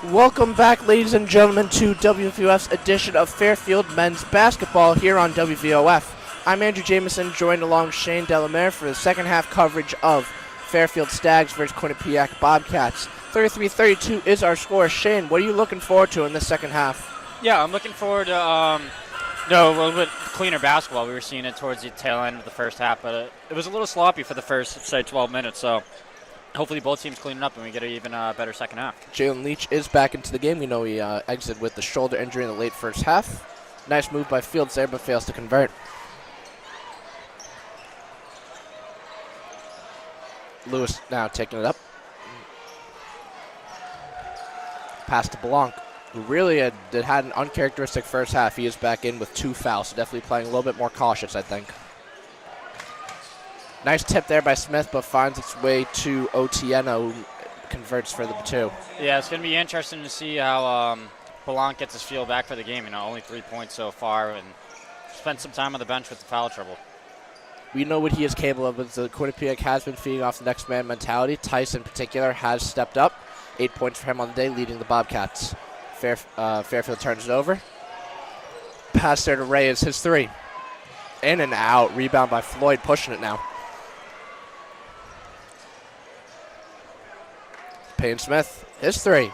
Welcome back, ladies and gentlemen, to WVOF's edition of Fairfield Men's Basketball here on WVOF. I'm Andrew Jameson, joined along Shane Delamere for the second half coverage of Fairfield Stags versus Quinnipiac Bobcats. 33-32 is our score. Shane, what are you looking forward to in this second half? Yeah, I'm looking forward to a little bit cleaner basketball. We were seeing it towards the tail end of the first half, but it was a little sloppy for the first, say, 12 minutes. So hopefully both teams clean it up and we get an even better second half. Jalen Leach is back into the game. We know he exited with the shoulder injury in the late first half. Nice move by Fields there, but fails to convert. Lewis now taking it up. Pass to Blanc, who really had an uncharacteristic first half. He is back in with 2 fouls, so definitely playing a little bit more cautious, I think. Nice tip there by Smith, but finds its way to Otieno, who converts for the 2. Yeah, it's going to be interesting to see how Blanc gets his feel back for the game. Only 3 points so far, and spent some time on the bench with the foul trouble. We know what he is capable of, but the Quinnipiac has been feeding off the next man mentality. Tice, in particular, has stepped up. 8 points for him on the day, leading the Bobcats. Fairfield turns it over. Pass there to Ray is his 3. In and out. Rebound by Floyd, pushing it now. Payne Smith, his 3.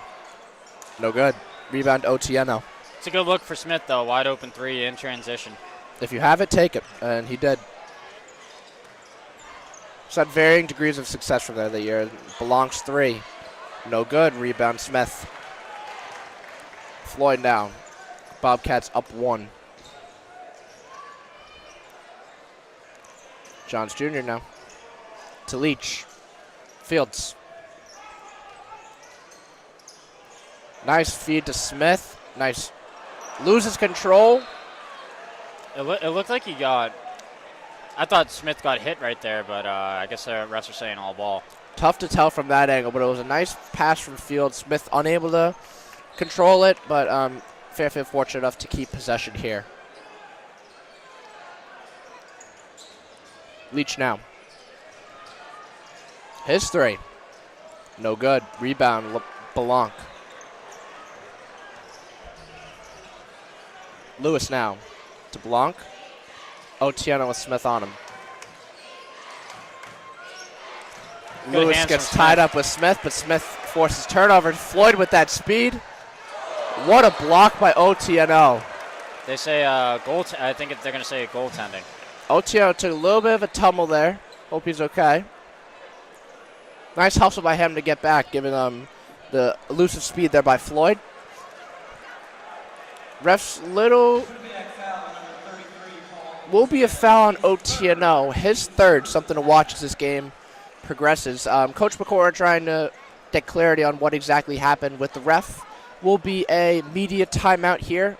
No good. Rebound Otieno. It's a good look for Smith, though. Wide open 3 in transition. If you have it, take it. And he did. He's had varying degrees of success from there that year. Belongs 3. No good. Rebound Smith. Floyd now. Bobcats up 1. Johns Jr. now. To Leach. Fields. Nice feed to Smith. Nice. Loses control. It looked like he got... I thought Smith got hit right there, but I guess the refs are saying all ball. Tough to tell from that angle, but it was a nice pass from Fields. Smith unable to control it, but Fairfield fortunate enough to keep possession here. Leach now. His 3. No good. Rebound, Blanc. Lewis now to Blanc. Otieno with Smith on him. Good Lewis hands gets from tied Smith. up with Smith, but Smith forces turnover. Floyd with that speed. What a block by Otieno. They say I think they're going to say goaltending. Otieno took a little bit of a tumble there. Hope he's okay. Nice hustle by him to get back, giving the elusive speed there by Floyd. Ref's little... will be a foul on Otieno. His 3rd, something to watch as this game progresses. Coach McCord trying to get clarity on what exactly happened with the ref. Will be a media timeout here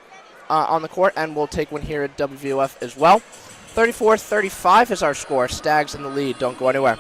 on the court, and we'll take one here at WVOF as well. 34-35 is our score. Stags in the lead. Don't go anywhere.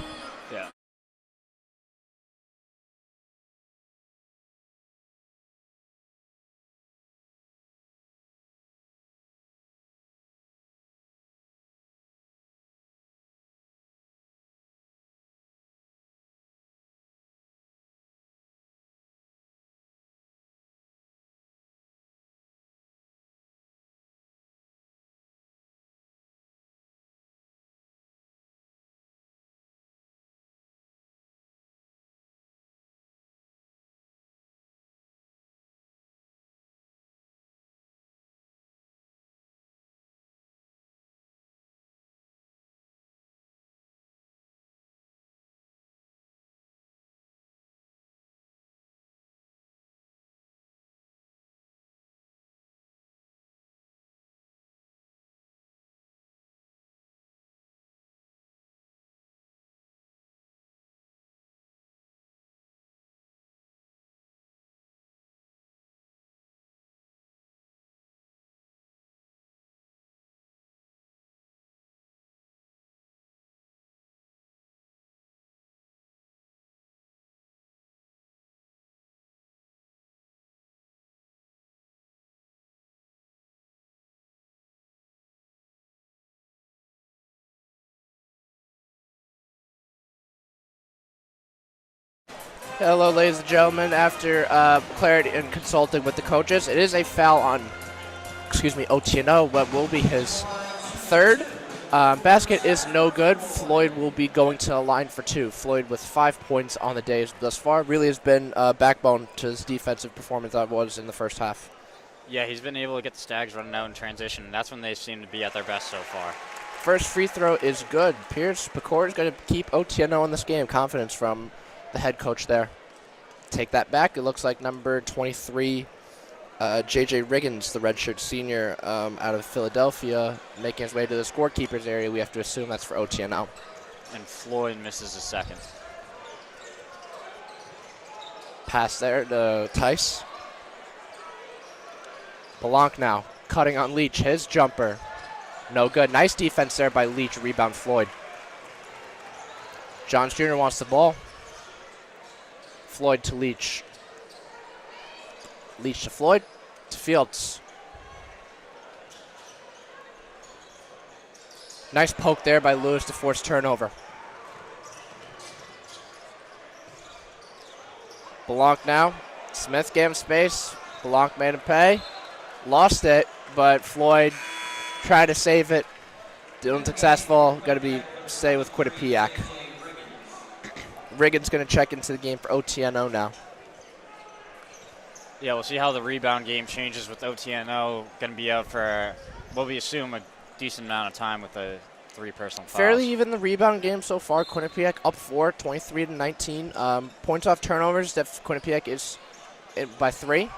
Hello, ladies and gentlemen. After clarity and consulting with the coaches, it is a foul on, Otieno, what will be his third. Basket is no good. Floyd will be going to the line for 2. Floyd with 5 points on the day thus far. Really has been a backbone to his defensive performance that was in the first half. Yeah, he's been able to get the Stags running out in transition, and that's when they seem to be at their best so far. First free throw is good. Pierce Pecor is going to keep Otieno in this game. Confidence from the head coach there. Take that back. It looks like number 23, J.J. Riggins, the redshirt senior out of Philadelphia, making his way to the scorekeeper's area. We have to assume that's for Otieno. And Floyd misses a second. Pass there to Tice. Blanc now cutting on Leach. His jumper. No good. Nice defense there by Leach. Rebound Floyd. Johns Jr. wants the ball. Floyd to Leach. Leach to Floyd. To Fields. Nice poke there by Lewis to force turnover. Blanc now. Smith gave him space. Blanc made him pay. Lost it, but Floyd tried to save it. Unsuccessful. Got to stay with Quinnipiac. Riggins going to check into the game for Otieno now. Yeah, we'll see how the rebound game changes with Otieno going to be out for, what we assume, a decent amount of time with the 3 personal fouls. Fairly even the rebound game so far. Quinnipiac up 4, 23-19. Points off turnovers that Quinnipiac is by 3.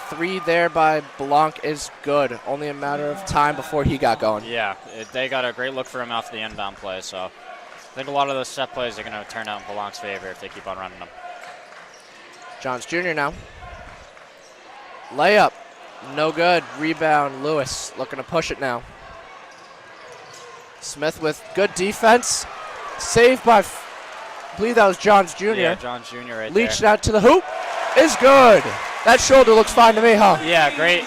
3 there by Blanc is good. Only a matter of time before he got going. Yeah, they got a great look for him after the inbound play, so I think a lot of those set plays are going to turn out in Blanc's favor if they keep on running them. Johns Jr. now. Layup. No good. Rebound. Lewis looking to push it now. Smith with good defense. Saved by, I believe that was Johns Jr. Yeah, Johns Jr. right Leached there. out to the hoop. Is good. That shoulder looks fine to me, huh? Yeah, great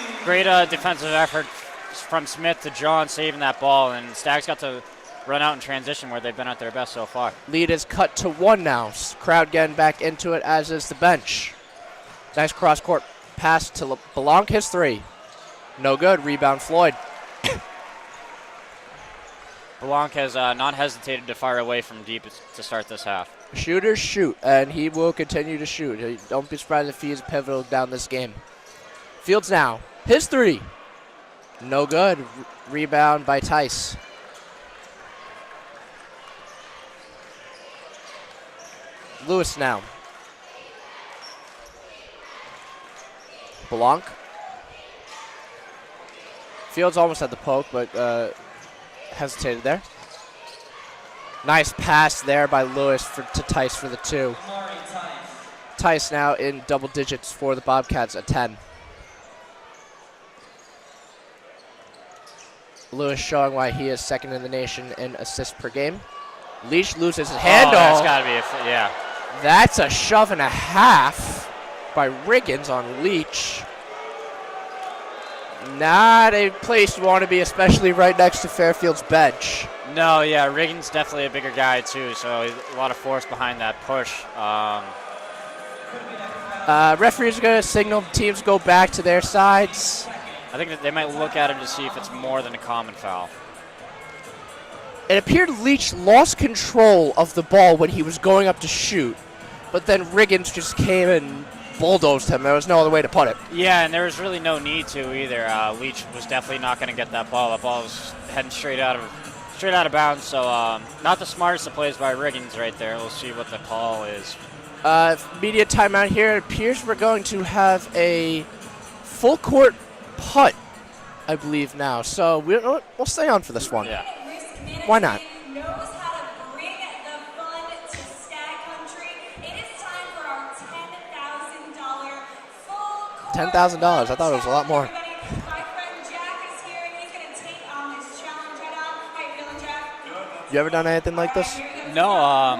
defensive effort from Smith to John saving that ball, and Stags got to run out in transition where they've been at their best so far. Lead is cut to 1 now. Crowd getting back into it, as is the bench. Nice cross-court pass to Blanc. His 3. No good. Rebound Floyd. Blanc has not hesitated to fire away from deep to start this half. Shooters shoot, and he will continue to shoot. Don't be surprised if he is pivotal down this game. Fields now. His 3. No good. Rebound by Tice. Lewis now. Blanc. Fields almost had the poke, but hesitated there. Nice pass there by Lewis to Tice for the 2. Tice now in double digits for the Bobcats at 10. Lewis showing why he is second in the nation in assists per game. Leach loses his handle. That's got to be yeah. That's a shove and a half by Riggins on Leach. Not a place you want to be, especially right next to Fairfield's bench. No, yeah, Riggins definitely a bigger guy too, so a lot of force behind that push. Referees are going to signal teams go back to their sides. I think that they might look at him to see if it's more than a common foul. It appeared Leach lost control of the ball when he was going up to shoot, but then Riggins just came and bulldozed him. There was no other way to put it. Yeah, and there was really no need to either. Leach was definitely not going to get that ball. That ball was heading straight out of bounds. So not the smartest of plays by Riggins right there. We'll see what the call is. Media timeout here. It appears we're going to have a full court putt, I believe now. So we'll stay on for this one. Yeah. Why not? $10,000. I thought it was a lot more. You ever done anything like this? No,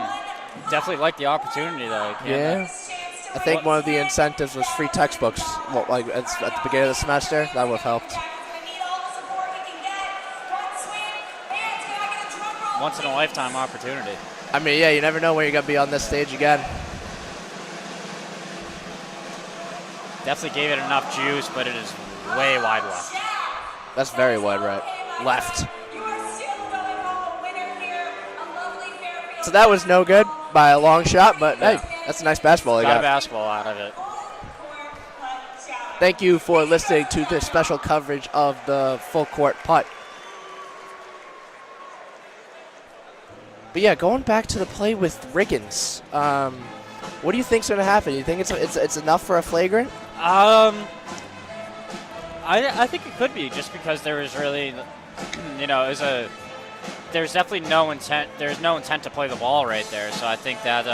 definitely like the opportunity though. Yeah. I think one of the incentives was free textbooks. Well, like at the beginning of the semester, that would have helped. Once in a lifetime opportunity. I mean, yeah, you never know when you're gonna be on this stage again. Definitely gave it enough juice, but it is way wide left. That's very wide right. Left. So that was no good by a long shot, but Yeah. hey, that's a nice basketball. Got a basketball out of it. Thank you for listening to this special coverage of the full court putt. But yeah, going back to the play with Riggins, what do you think's going to happen? Do you think it's enough for a flagrant? I think it could be, just because there was really, there's definitely no intent. There's no intent to play the ball right there. So I think that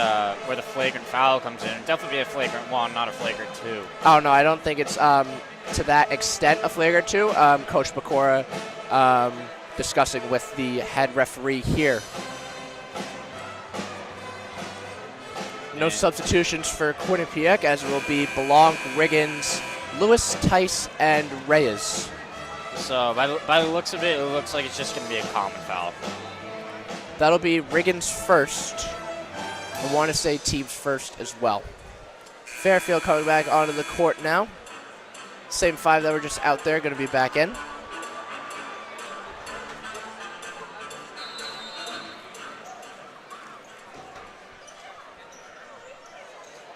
where the flagrant foul comes in, it'd definitely be a flagrant 1, not a flagrant 2. Oh no, I don't think it's to that extent a flagrant 2. Coach Bakora discussing with the head referee here. No substitutions for Quinnipiac, as it will be Blanc, Riggins, Lewis, Tice, and Reyes. So by the looks of it, it looks like it's just going to be a common foul. That'll be Riggins first. I want to say teams first as well. Fairfield coming back onto the court now. Same 5 that were just out there going to be back in.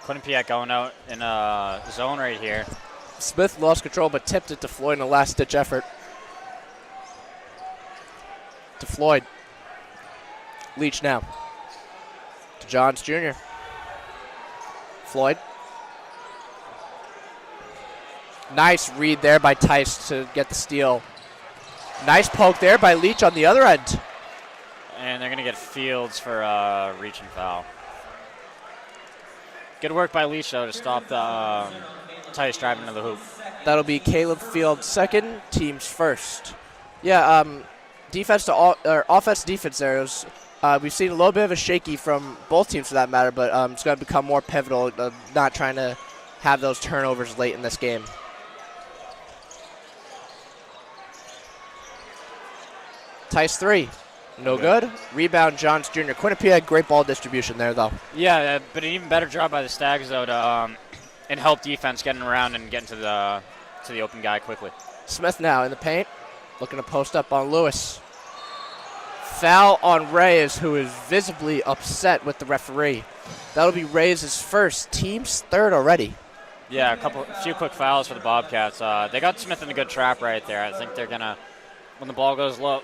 Quinnipiac going out in a zone right here. Smith lost control but tipped it to Floyd in a last-ditch effort. To Floyd. Leach now. To Johns Jr. Floyd. Nice read there by Tice to get the steal. Nice poke there by Leach on the other end. And they're going to get Fields for a reaching foul. Good work by Leach, though, to stop the Tice driving to the hoop. That'll be Caleb Fields second, teams first. Yeah, defense to offense defense there. We've seen a little bit of a shaky from both teams for that matter, but it's going to become more pivotal, not trying to have those turnovers late in this game. Tice 3. No good. Rebound, Johns Jr. Quinnipiac, great ball distribution there, though. Yeah, but an even better job by the Stags, though, to and help defense getting around and getting to the open guy quickly. Smith now in the paint, looking to post up on Lewis. Foul on Reyes, who is visibly upset with the referee. That'll be Reyes' first, team's third already. Yeah, a few quick fouls for the Bobcats. They got Smith in a good trap right there. I think they're gonna, when the ball goes low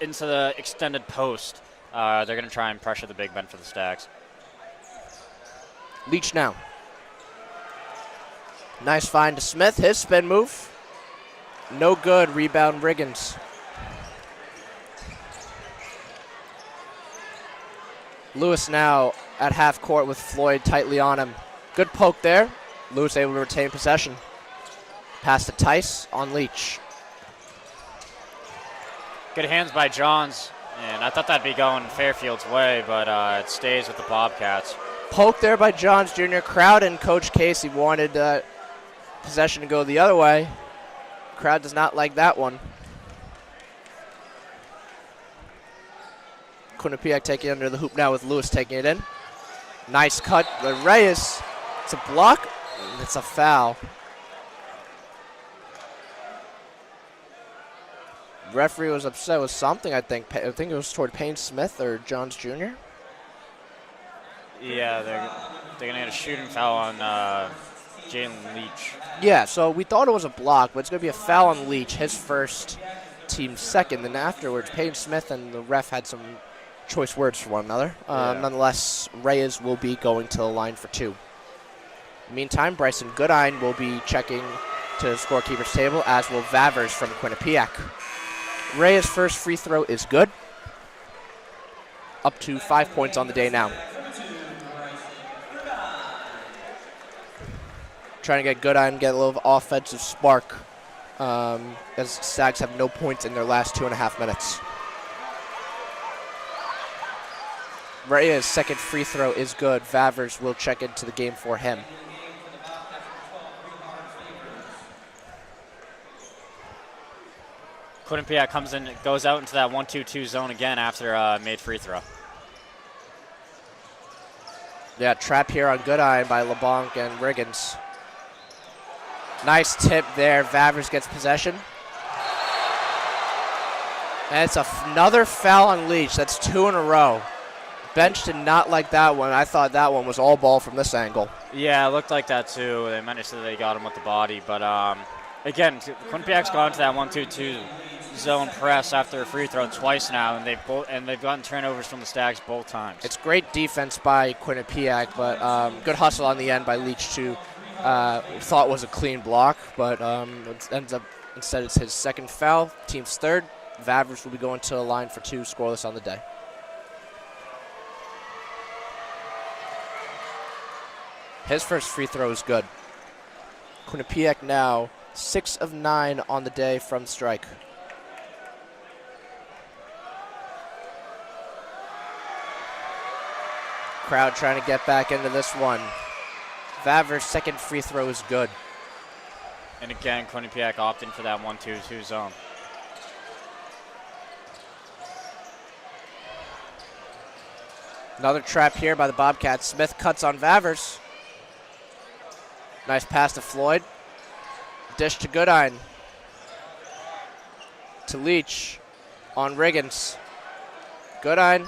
into the extended post, they're going to try and pressure the big men for the Stags. Leach now. Nice find to Smith. His spin move. No good. Rebound Riggins. Lewis now at half court with Floyd tightly on him. Good poke there. Lewis able to retain possession. Pass to Tice on Leach. Good hands by Johns, and I thought that'd be going Fairfield's way, but it stays with the Bobcats. Poke there by Johns Jr. Crowd and Coach Casey wanted possession to go the other way. Crowd does not like that one. Quinnipiac taking it under the hoop now with Lewis taking it in. Nice cut by Reyes. It's a block. It's a foul. Referee was upset with something, I think. I think it was toward Payne Smith or Johns Jr. Yeah, they're going to get a shooting foul on Jalen Leach. Yeah, so we thought it was a block, but it's going to be a foul on Leach, his first, team second. Then afterwards, Payne Smith and the ref had some choice words for one another. Nonetheless, Reyes will be going to the line for 2. Meantime, Bryson Goodine will be checking to the scorekeeper's table, as will Vavers from Quinnipiac. Reyes' first free throw is good. Up to 5 points on the day now. Trying to get Goodine, get a little offensive spark, as Stags have no points in their last 2.5 minutes. Reyes' second free throw is good. Vavers will check into the game for him. Quinnipiac comes in, goes out into that 1-2-2 zone again after a made free throw. Yeah, trap here on Goodine by LeBlanc and Riggins. Nice tip there. Vavers gets possession. And it's another foul on Leach. That's 2 in a row. Bench did not like that one. I thought that one was all ball from this angle. Yeah, it looked like that too. They managed to they got him with the body, but again, Quinnipiac's gone to that 1-2-2 zone press after a free throw twice now, and they've gotten turnovers from the Stags both times. It's great defense by Quinnipiac, but good hustle on the end by Leach too. Thought was a clean block, but it ends up instead it's his second foul. Team's third. Vavers will be going to the line for 2 scoreless on the day. His first free throw is good. Quinnipiac now 6 of 9 on the day from strike. Crowd trying to get back into this one. Vavers' second free throw is good. And again, Quinnipiac opting for that 1-2-2 zone. Another trap here by the Bobcats. Smith cuts on Vavers. Nice pass to Floyd. Dish to Goodine. To Leach on Riggins. Goodine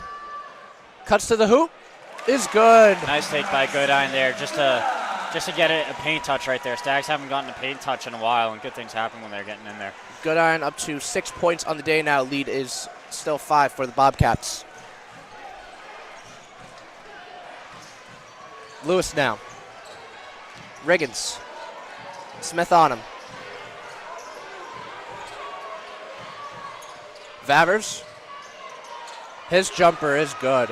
cuts to the hoop. Is good. Nice take by Goodine there, just to get a paint touch right there. Stags haven't gotten a paint touch in a while, and good things happen when they're getting in there. Goodine up to 6 points on the day now. Lead is still 5 for the Bobcats. Lewis now. Riggins. Smith on him. Vavers. His jumper is good.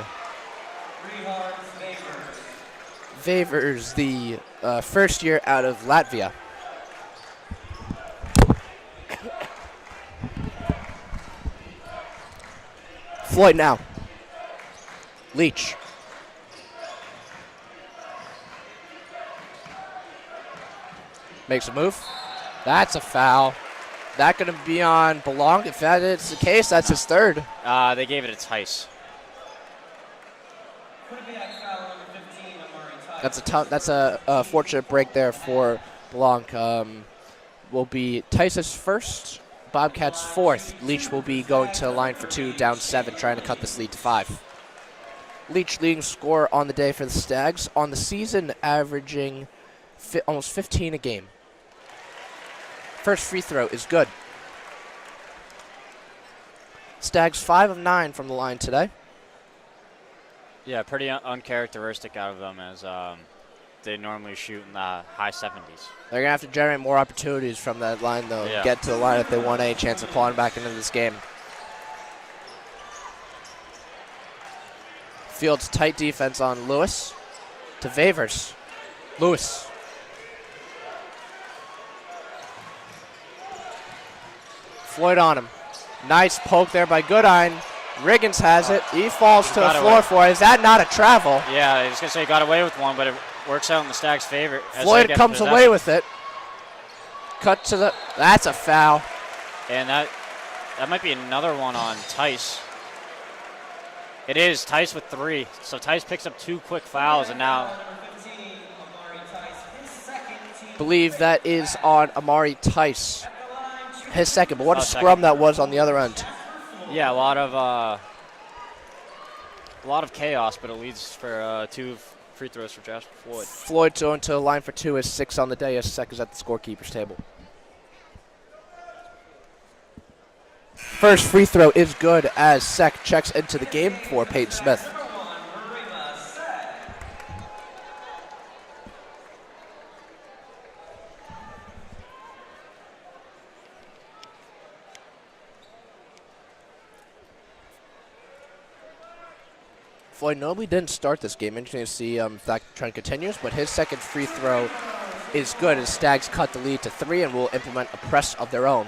Vavers, the first year out of Latvia. Floyd now. Leach. Makes a move. That's a foul. That going to be on Belong. If that is the case, that's his third. They gave it to Tice. That's a fortunate break there for Belong. Will be Tice's first, Bobcats' fourth. Leach will be going to the line for 2, down 7, trying to cut this lead to 5. Leach leading scorer on the day for the Stags. On the season, averaging almost 15 a game. First free throw is good. Stags 5 of 9 from the line today. Yeah, pretty uncharacteristic out of them, as they normally shoot in the high 70s. They're going to have to generate more opportunities from that line, though. Yeah. Get to the line if they want a chance of clawing back into this game. Fields tight defense on Lewis. To Vavers. Lewis. Floyd on him. Nice poke there by Goodine. Riggins has it. He falls to the floor for it. Is that not a travel? Yeah, I was going to say he got away with one, but it works out in the Stags' favor. Floyd comes away with it. Cut to the... That's a foul. And that might be another one on Tice. It is. Tice with 3. So Tice picks up 2 quick fouls, and now... Believe that is on Amari Tice. His second, but what a scrum that was on the other end. Yeah, a lot of chaos, but it leads for 2 free throws for Jasper Floyd. Floyd going to the line for 2 is 6 on the day, as Sek is at the scorekeeper's table. First free throw is good as Sek checks into the game for Peyton Smith. Floyd notably didn't start this game. Interesting to see if that trend continues, but his second free throw is good as Stags cut the lead to 3 and will implement a press of their own.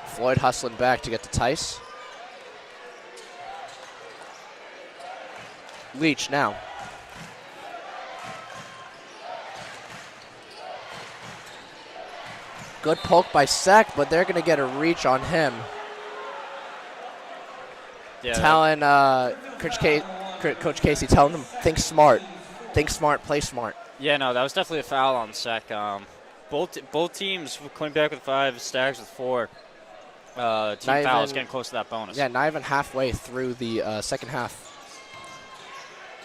Floyd hustling back to get to Tice. Leach now. Good poke by Sek, but they're going to get a reach on him. Yeah. Telling Coach Casey telling him, think smart, play smart. Yeah, no, that was definitely a foul on Sec. Both teams, Quinnipiac with 5, Stags with 4. Team fouls getting close to that bonus. Yeah, not even halfway through the second half.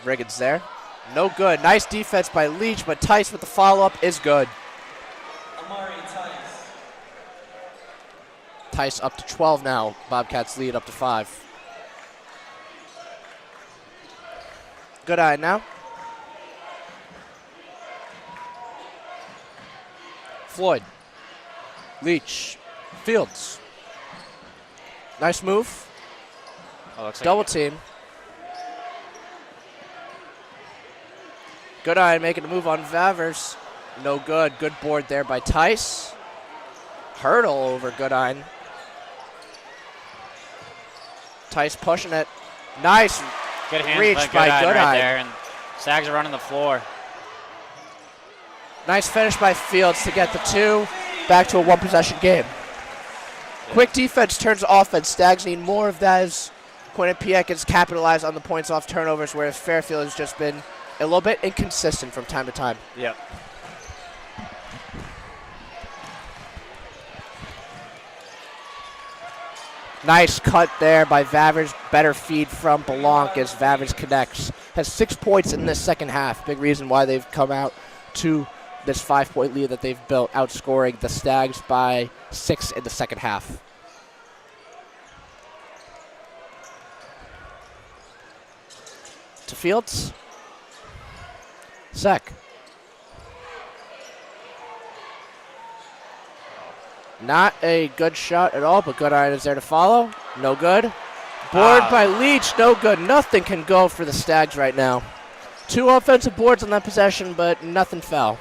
Riggins there. No good. Nice defense by Leach, but Tice with the follow-up is good. Amari Tice. Tice up to 12 now. Bobcats lead up to 5. Good eye now. Floyd. Leach. Fields. Nice move. Oh, looks like Double team. Good eye making a move on Vavers. No good. Good board there by Tice. Hurdle over Goodine. Tice pushing it. Nice good hands reach by Goodine. right there, and Stags are running the floor. Nice finish by Fields to get the 2. Back to a 1-possession game. Quick defense turns offense. Stags need more of that as Quinnipiac has capitalized on the points off turnovers, whereas Fairfield has just been a little bit inconsistent from time to time. Yep. Nice cut there by Vavers. Better feed from Belanc as Vavers connects. Has 6 points in this second half. Big reason why they've come out to this 5-point lead that they've built, outscoring the Stags by 6 in the second half. To Fields. Sec. Not a good shot at all, but Goodine is there to follow. No good. Board by Leach, no good. Nothing can go for the Stags right now. 2 offensive boards on that possession, but nothing fell.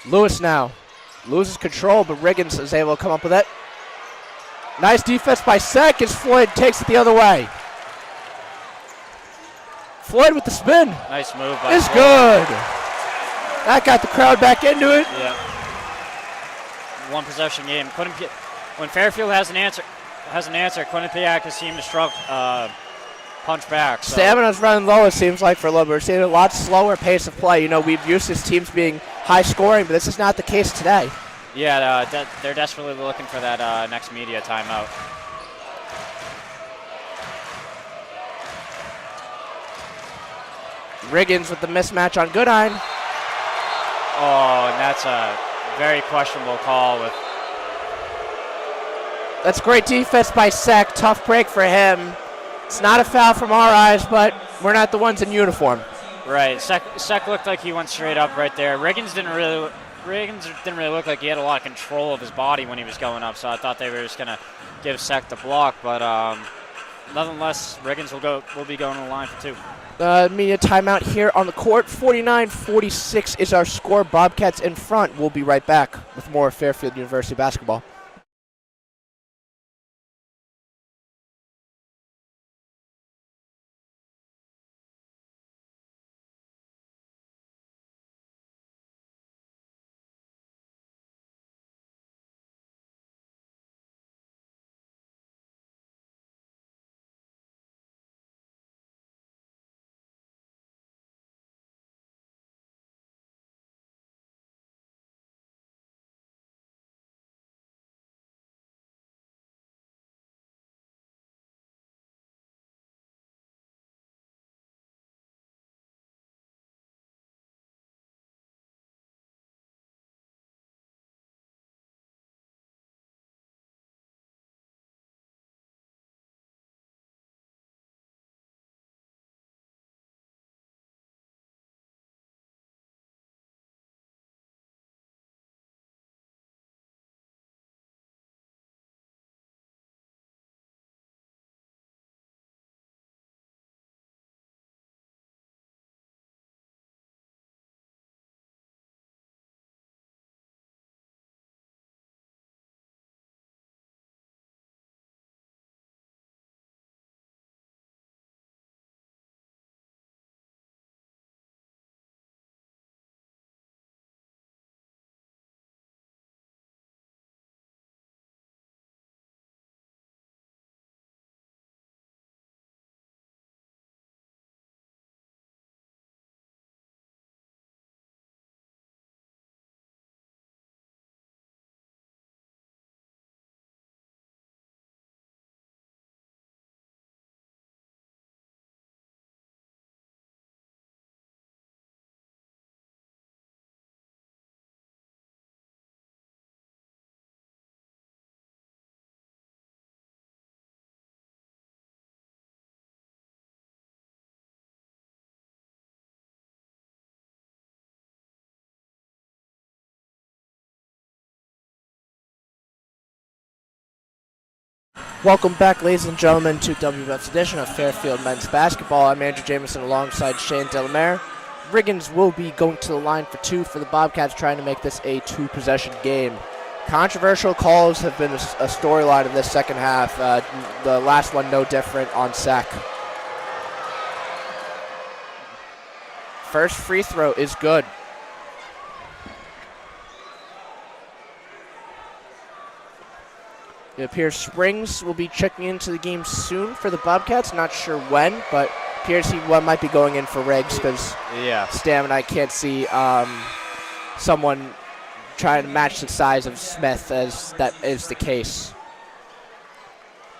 Lewis now loses control, but Riggins is able to come up with it. Nice defense by Sec as Floyd takes it the other way. Floyd with the spin. Nice move by It's Floyd. good. That got the crowd back into it. Yeah. 1-possession game. When Fairfield has an answer, Quinnipiac has seemed to punch back. So. Stamina's running low, it seems like, for a little bit. We're seeing a lot slower pace of play. You know, we've used these teams being high scoring, but this is not the case today. Yeah, they're desperately looking for that next media timeout. Riggins with the mismatch on Goodine. Oh, and that's a very questionable call. That's great defense by Sec. Tough break for him. It's not a foul from our eyes, but we're not the ones in uniform. Right. Sec looked like he went straight up right there. Riggins didn't really look like he had a lot of control of his body when he was going up, so I thought they were just going to give Sec the block. But nonetheless, Riggins will be going to the line for 2. Media timeout here on the court. 49-46 is our score. Bobcats in front. We'll be right back with more Fairfield University basketball. Welcome back, ladies and gentlemen, to WVOF's edition of Fairfield Men's Basketball. I'm Andrew Jameson alongside Shane Delamere. Riggins will be going to the line for two for the Bobcats, trying to make this a two-possession game. Controversial calls have been a storyline of this second half. The last one no different on Sec. First free throw is good. It appears Springs will be checking into the game soon for the Bobcats. Not sure when, but appears he might be going in for Riggs because Stam and I can't see someone trying to match the size of Smith as that is the case.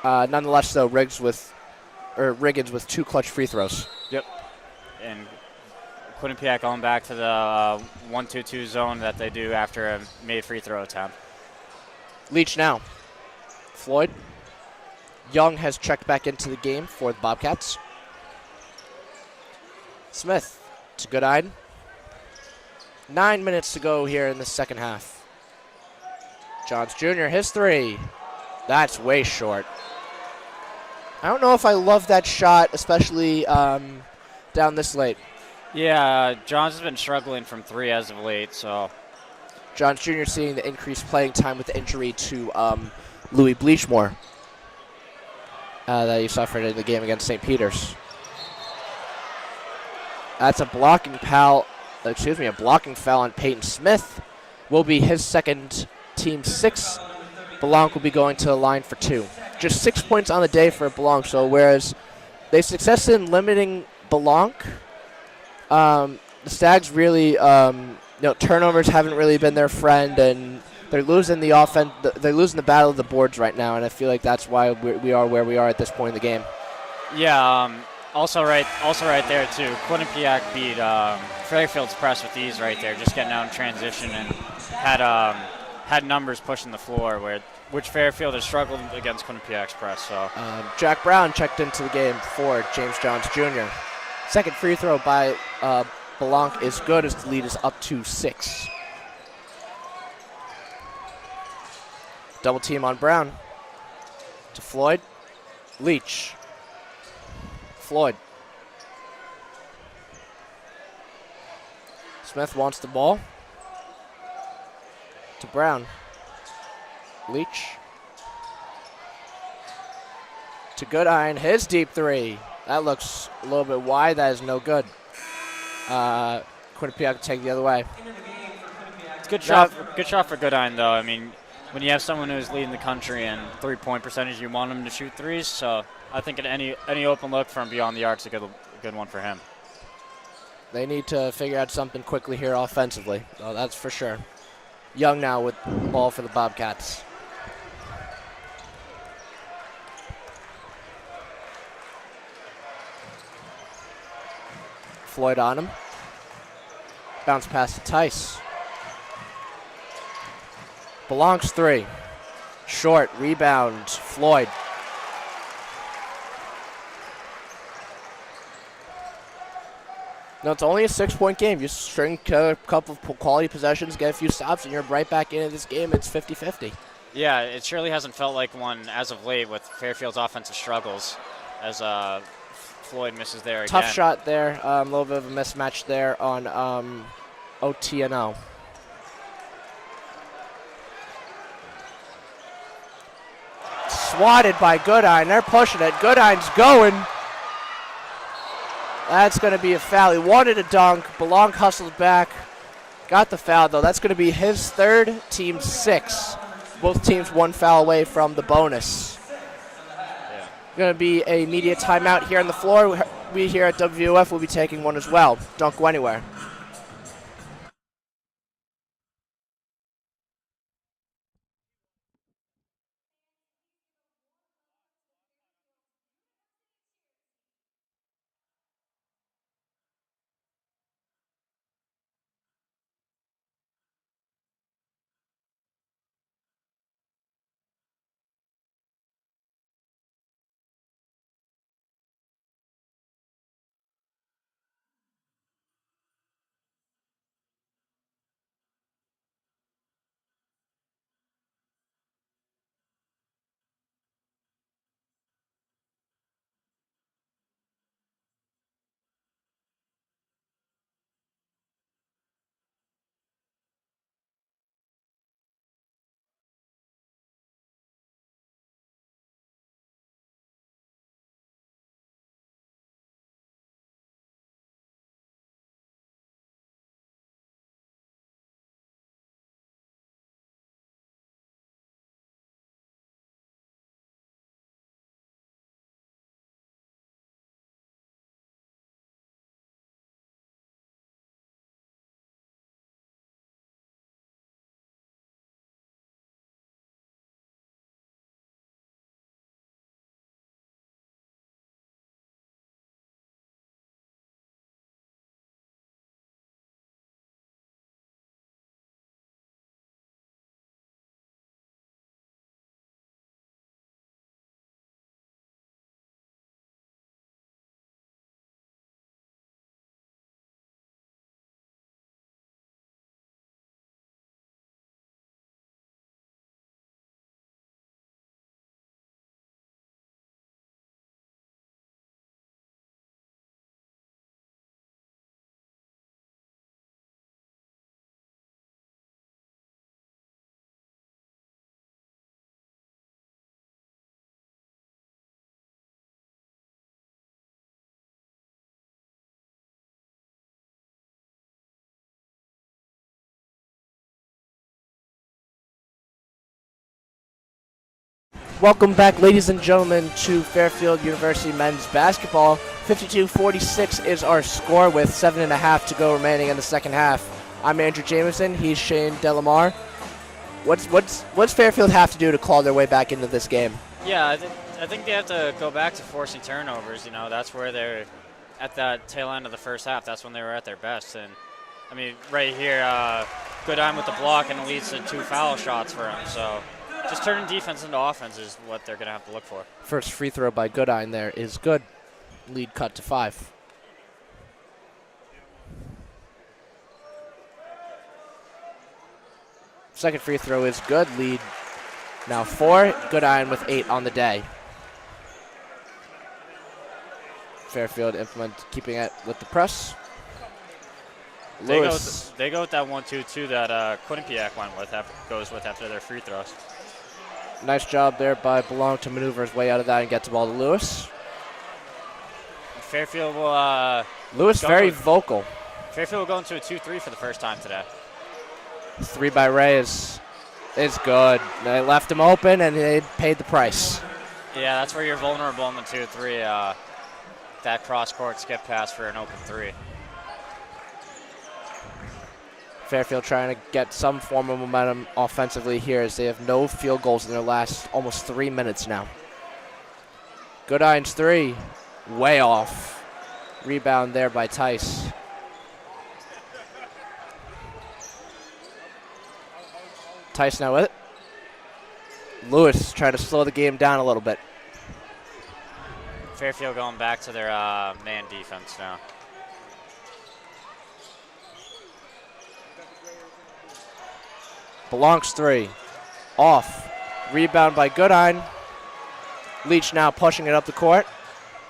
Nonetheless, though, Riggins with two clutch free throws. Yep. And Quinnipiac going back to the 1-2-2 zone that they do after a made free throw attempt. Leach now. Floyd. Young has checked back into the game for the Bobcats. Smith to Goodine. 9 minutes to go here in the second half. Johns Jr., his three. That's way short. I don't know if I love that shot, especially down this late. Yeah, Johns has been struggling from three as of late, so. Johns Jr. seeing the increased playing time with the injury to Louis Bleachmore that he suffered in the game against St. Peter's. That's a blocking foul on Peyton Smith. Will be his second, team 6. Blanc will be going to the line for 2. Just 6 points on the day for Blanc. So whereas they succeeded in limiting Blanc, the Stags really, turnovers haven't really been their friend, and they're losing the offense. They're losing the battle of the boards right now, and I feel like that's why we are where we are at this point in the game. Yeah. Also right there too. Quinnipiac beat Fairfield's press with ease right there, just getting out in transition and had numbers pushing the floor, which Fairfield has struggled against Quinnipiac's press. So Jack Brown checked into the game for James Johns Jr. Second free throw by Blanc is good as the lead is up to 6. Double team on Brown. To Floyd. Leach. Floyd. Smith wants the ball. To Brown. Leach. To Goodine. His deep three. That looks a little bit wide. That is no good. Quinnipiac take the other way. It's good shot for Goodine, though. I mean, when you have someone who's leading the country in three-point percentage, you want him to shoot threes. So I think any open look from beyond the arc is a good one for him. They need to figure out something quickly here offensively. Oh, that's for sure. Young now with the ball for the Bobcats. Floyd on him. Bounce pass to Tice. Blanc's three. Short, rebound, Floyd. No, it's only a 6-point game. You string a couple of quality possessions, get a few stops, and you're right back into this game. It's 50-50. Yeah, it surely hasn't felt like one as of late with Fairfield's offensive struggles as Floyd misses there again. Tough shot there. A little bit of a mismatch there on OTNO. Swatted by Goodine. They're pushing it. Goodine's going. That's going to be a foul. He wanted a dunk. Blanc hustled back. Got the foul, though. That's going to be his third, team 6. Both teams 1 foul away from the bonus. Yeah. Going to be a media timeout here on the floor. We here at WVOF will be taking one as well. Don't go anywhere. Welcome back, ladies and gentlemen, to Fairfield University men's basketball. 52-46 is our score with 7.5 to go remaining in the second half. I'm Andrew Jameson. He's Shane Delamar. What's Fairfield have to do to claw their way back into this game? Yeah, I think they have to go back to forcing turnovers. You know, that's where they're at the tail end of the first half. That's when they were at their best. And, I mean, right here, Goodine with the block, and it leads to 2 foul shots for him. So just turning defense into offense is what they're going to have to look for. First free throw by Goodine there is good. Lead cut to 5. Second free throw is good. Lead now 4. Goodine with 8 on the day. Fairfield keeping it with the press. They go with that 1-2-2 that Quinnipiac goes with after their free throws. Nice job there by Belong to maneuver his way out of that and get the ball to Lewis. Fairfield will Lewis very vocal. Fairfield will go into a 2-3 for the first time today. 3 by Reyes is good. They left him open and they paid the price. Yeah, that's where you're vulnerable in the 2-3. That cross-court skip pass for an open 3. Fairfield trying to get some form of momentum offensively here as they have no field goals in their last almost 3 minutes now. Goodine's 3, way off. Rebound there by Tice. Tice now with it. Lewis trying to slow the game down a little bit. Fairfield going back to their man defense now. Belongs 3. Off. Rebound by Goodine. Leach now pushing it up the court.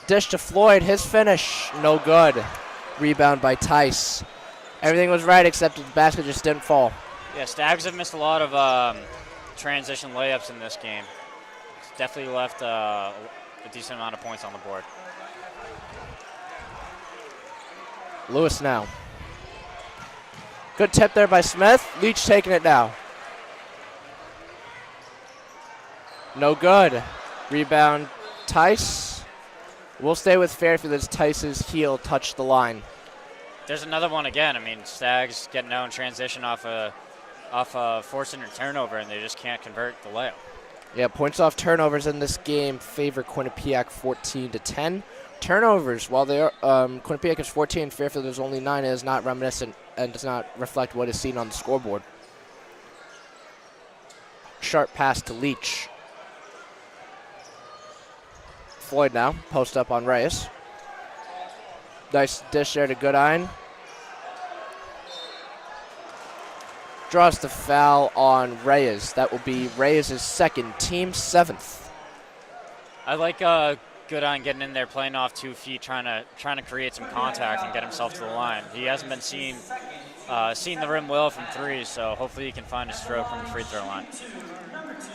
Dish to Floyd. His finish. No good. Rebound by Tice. Everything was right except the basket just didn't fall. Yeah, Stags have missed a lot of transition layups in this game. It's definitely left a decent amount of points on the board. Lewis now. Good tip there by Smith. Leach taking it now. No good. Rebound Tice. We'll stay with Fairfield as Tice's heel touched the line. There's another one again. I mean, Stags getting out in transition off a forcing a turnover, and they just can't convert the layup. Yeah, points off turnovers in this game favor Quinnipiac 14-10. Turnovers, while they are, Quinnipiac is 14, Fairfield is only 9, is not reminiscent and does not reflect what is seen on the scoreboard. Sharp pass to Leach. Floyd now, post up on Reyes. Nice dish there to Goodine. Draws the foul on Reyes. That will be Reyes' second, team 7th. I like Goodine getting in there, playing off 2 feet, trying to create some contact and get himself to the line. He hasn't been seen the rim well from 3, so hopefully he can find a stroke from the free throw line.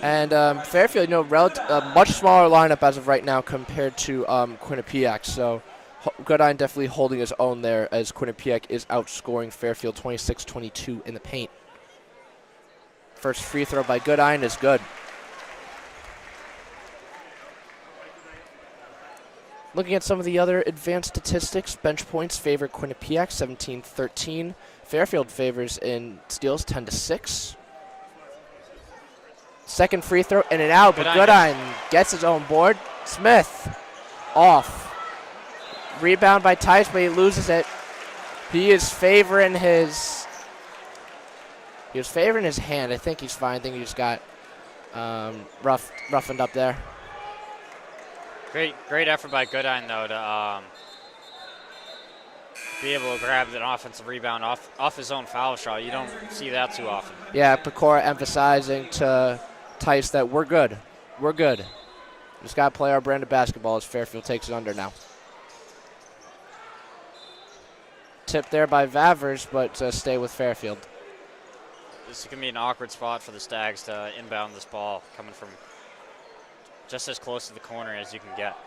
And Fairfield, a much smaller lineup as of right now compared to Quinnipiac. So Goodine definitely holding his own there as Quinnipiac is outscoring Fairfield 26-22 in the paint. First free throw by Goodine is good. Looking at some of the other advanced statistics, bench points favor Quinnipiac 17-13. Fairfield favors in steals 10-6. Second free throw in and out, but Goodine gets his own board. Smith off. Rebound by Tice, but he loses it. He is favoring his hand. I think he's fine. I think he just got roughened up there. Great effort by Goodine, though, to be able to grab an offensive rebound off his own foul shot. You don't see that too often. Yeah, Pecora emphasizing to Tice that we're good. We're good. Just got to play our brand of basketball as Fairfield takes it under now. Tip there by Vavers, but stay with Fairfield. This is going to be an awkward spot for the Stags to inbound this ball, coming from just as close to the corner as you can get.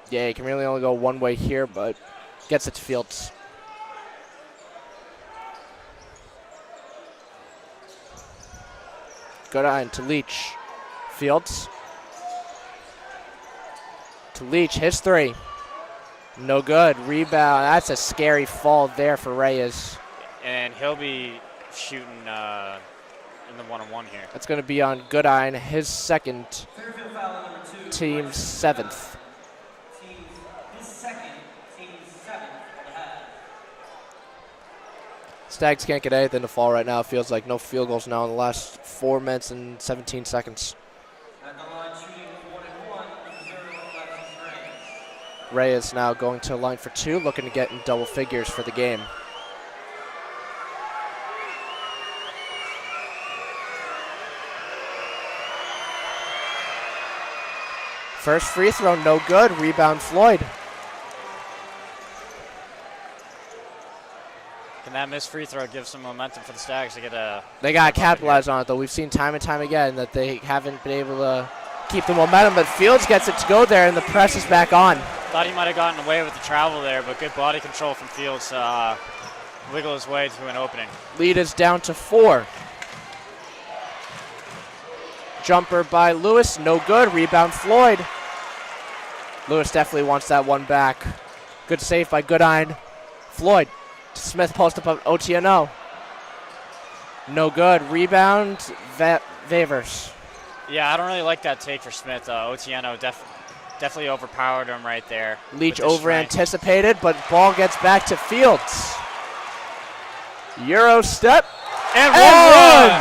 Yeah, you can really only go one way here, but gets it to Fields. Goodine to Leach. Fields. To Leach, his three. No good. Rebound. That's a scary fall there for Reyes. And he'll be shooting in the one-on-one here. That's going to be on Goodine, his second, Fairfield foul number 2. team's seventh. His second, team's 7th of the half. Stags can't get anything to fall right now. It feels like no field goals now in the last 4 minutes and 17 seconds. At the line shooting 1 and 1, Missouri Alexis Reyes. Reyes now going to line for 2, looking to get in double figures for the game. First free throw, no good. Rebound, Floyd. Can that missed free throw give some momentum for the Stags to get a... They got to capitalize on it, though. We've seen time and time again that they haven't been able to keep the momentum, but Fields gets it to go there, and the press is back on. Thought he might have gotten away with the travel there, but good body control from Fields to wiggle his way to an opening. Lead is down to 4. Jumper by Lewis, no good. Rebound, Floyd. Lewis definitely wants that one back. Good save by Goodine. Floyd. Smith post up OTNO. No good. Rebound, Vavers. Yeah, I don't really like that take for Smith. OTNO definitely overpowered him right there. Leach over anticipated, but ball gets back to Fields. Euro step And one.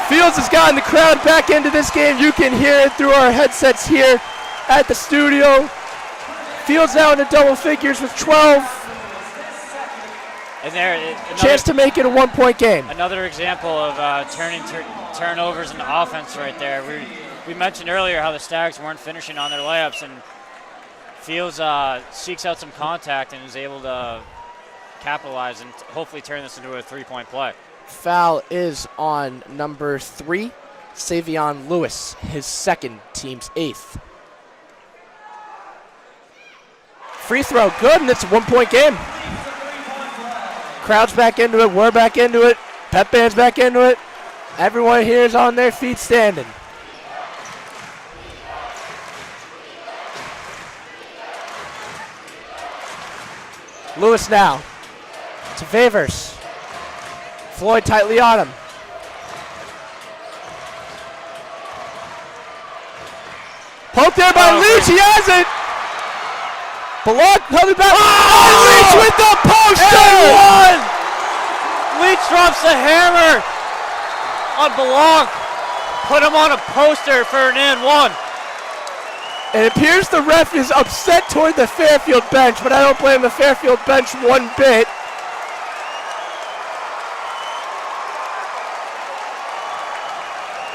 Fields has gotten the crowd back into this game. You can hear it through our headsets here at the studio. Fields now into double figures with 12. And there, Chance to make it a 1-point game. Another example of turning turnovers into offense right there. We mentioned earlier how the Stags weren't finishing on their layups, and Fields seeks out some contact and is able to capitalize and hopefully turn this into a 3-point play. Foul is on number 3, Savion Lewis, his second, team's 8th. Free throw, good, and it's a 1-point game. Crowd's back into it, we're back into it, pep band's back into it. Everyone here is on their feet standing. Lewis now to Favors. Floyd tightly on him. Poked there by Leach, he has it! Belong coming back. Oh! Leach with the poster! And 1! Leach drops the hammer on Belong. Put him on a poster for an and 1. It appears the ref is upset toward the Fairfield bench, but I don't blame the Fairfield bench one bit.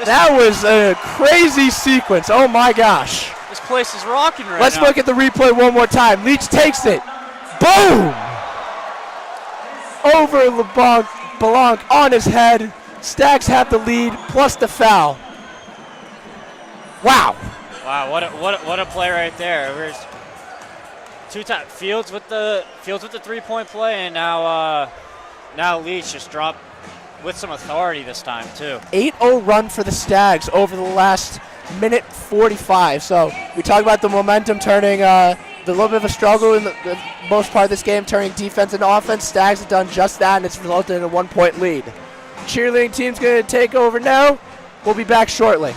That was a crazy sequence. Oh my gosh. This place is rocking right Let's now. look at the replay one more time. Leach takes it. Boom! Over Belong on his head. Stags have the lead plus the foul. Wow. Wow, what a play right there. There's two-time Fields with the 3-point play, and now Leach just dropped with some authority this time too. 8-0 run for the Stags over the last minute 45. So we talk about the momentum turning the little bit of a struggle in the most part of this game, turning defense into offense. Stags have done just that, and it's resulted in a 1-point lead. Cheerleading team's going to take over now. We'll be back shortly.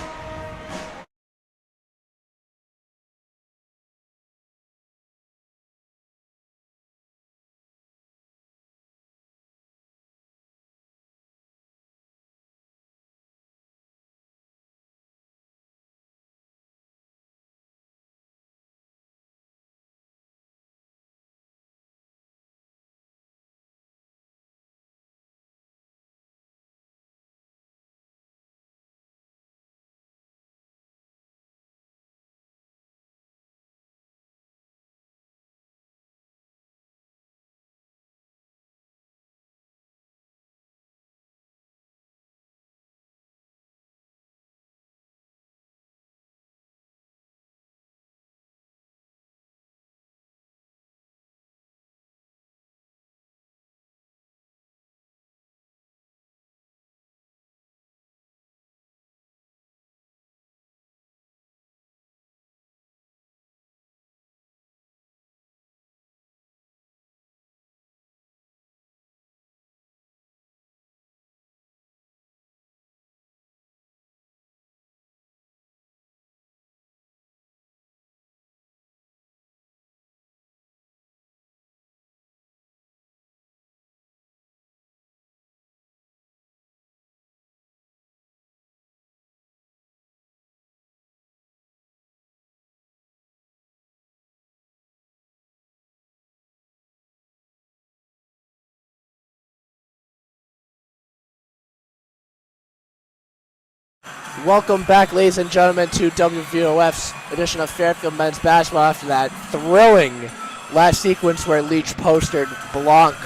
Welcome back, ladies and gentlemen, to WVOF's edition of Fairfield men's basketball after that thrilling last sequence where Leach posted Blanc.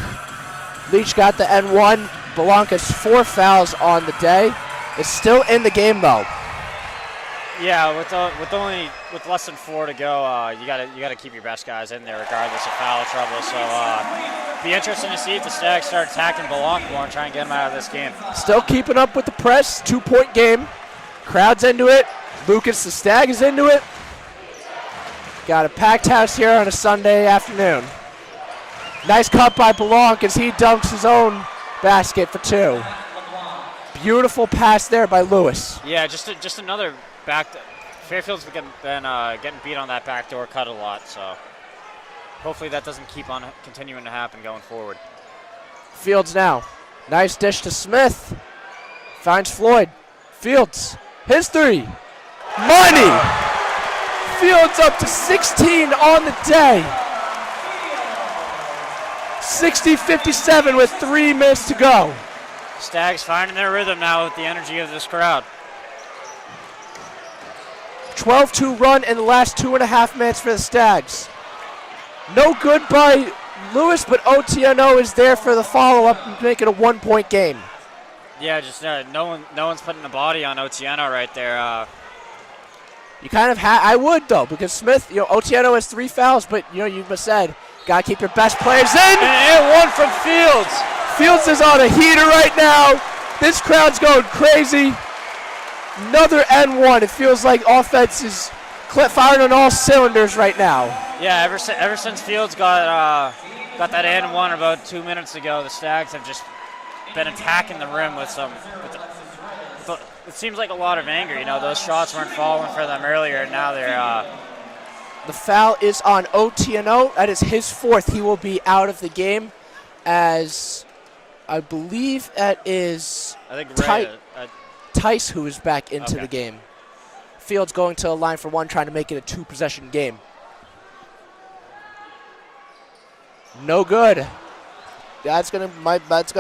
Leach got the N1. Blanc has 4 fouls on the day. Is still in the game though. Yeah, with less than 4 to go, you gotta keep your best guys in there regardless of foul trouble. So be interesting to see if the Stags start attacking Blanc more and try and get him out of this game. Still keeping up with the press. 2-point game. Crowd's into it. Lucas the Stag is into it. Got a packed house here on a Sunday afternoon. Nice cut by Blanc as he dunks his own basket for 2. Beautiful pass there by Lewis. Yeah, just another back. Fairfield's been getting beat on that backdoor cut a lot, so hopefully that doesn't keep on continuing to happen going forward. Fields now. Nice dish to Smith. Finds Floyd. Fields. His 3. Money! Fields up to 16 on the day. 60-57 with 3 minutes to go. Stags finding their rhythm now with the energy of this crowd. 12-2 run in the last 2.5 minutes for the Stags. No good by Lewis, but OTNO is there for the follow-up and make it a 1-point game. Yeah, just no one's putting the body on Otieno right there. You kind of I would though, because Smith, Otieno has 3 fouls, but you just said gotta keep your best players in. And 1 from Fields. Fields is on a heater right now. This crowd's going crazy. Another N1. It feels like offense is firing on all cylinders right now. Yeah, ever since Fields got that N1 about 2 minutes ago, the Stags have just been attacking the rim with it seems like a lot of anger. Those shots weren't falling for them earlier, and now they're. The foul is on Otieno. That is his 4th. He will be out of the game, as I believe that is Tice who is back into the game. Fields going to a line for 1, trying to make it a 2-possession game. No good. That's gonna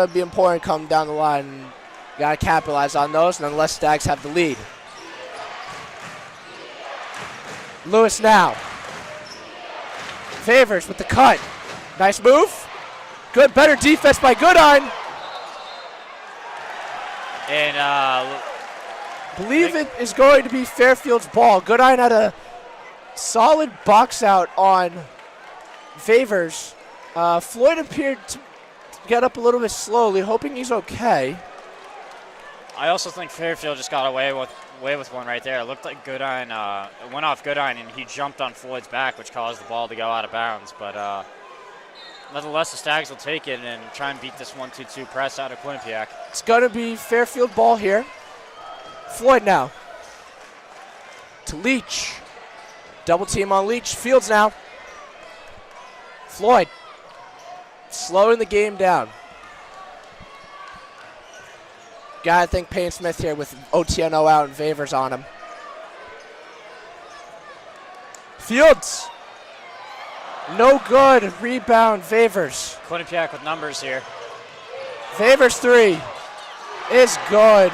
be important coming down the line. Gotta capitalize on those, nonetheless Stags have the lead. Lewis now. Favors with the cut. Nice move. Good, better defense by Goodine. And believe it is going to be Fairfield's ball. Goodine had a solid box out on Favors. Floyd appeared to get up a little bit slowly, hoping he's okay. I also think Fairfield just got away with one right there. It looked like Goodine went off Goodine and he jumped on Floyd's back, which caused the ball to go out of bounds. But nonetheless, the Stags will take it and try and beat this 1-2-2 press out of Quinnipiac. It's going to be Fairfield ball here. Floyd now. To Leach. Double team on Leach. Fields now. Floyd. Slowing the game down. Gotta think Payne Smith here with Otieno out and Favors on him. Fields. No good. Rebound, Favors. Quinnipiac with numbers here. Favors 3 is good.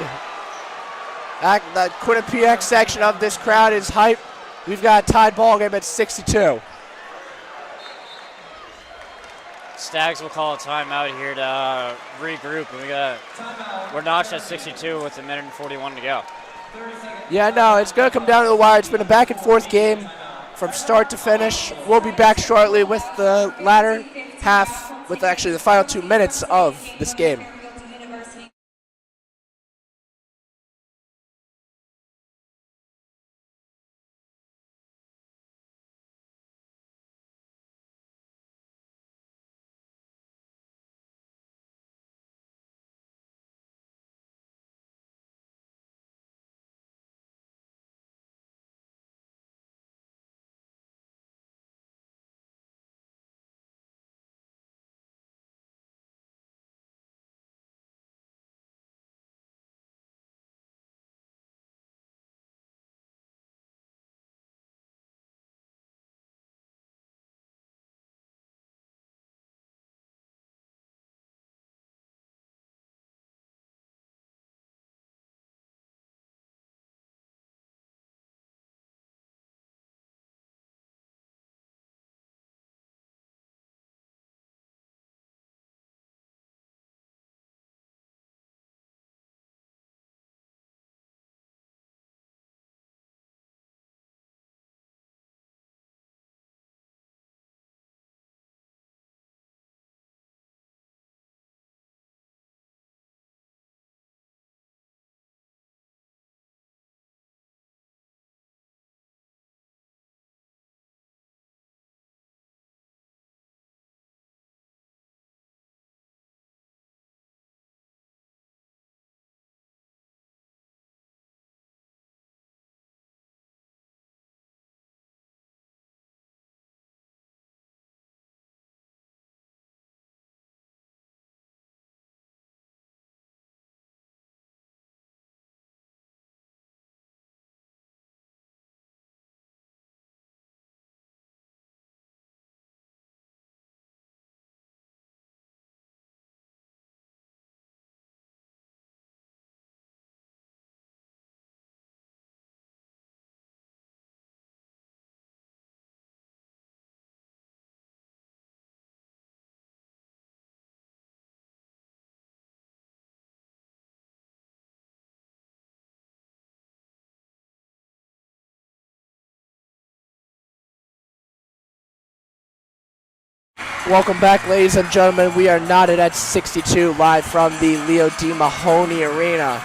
The Quinnipiac section of this crowd is hype. We've got a tied ball game at 62. Stags will call a timeout here to regroup. And we're notched at 62 with 1:41 to go. Yeah, no, it's going to come down to the wire. It's been a back and forth game from start to finish. We'll be back shortly with the latter half, with actually the final 2 minutes of this game. Welcome back, ladies and gentlemen. We are knotted at 62 live from the Leo D. Mahoney Arena.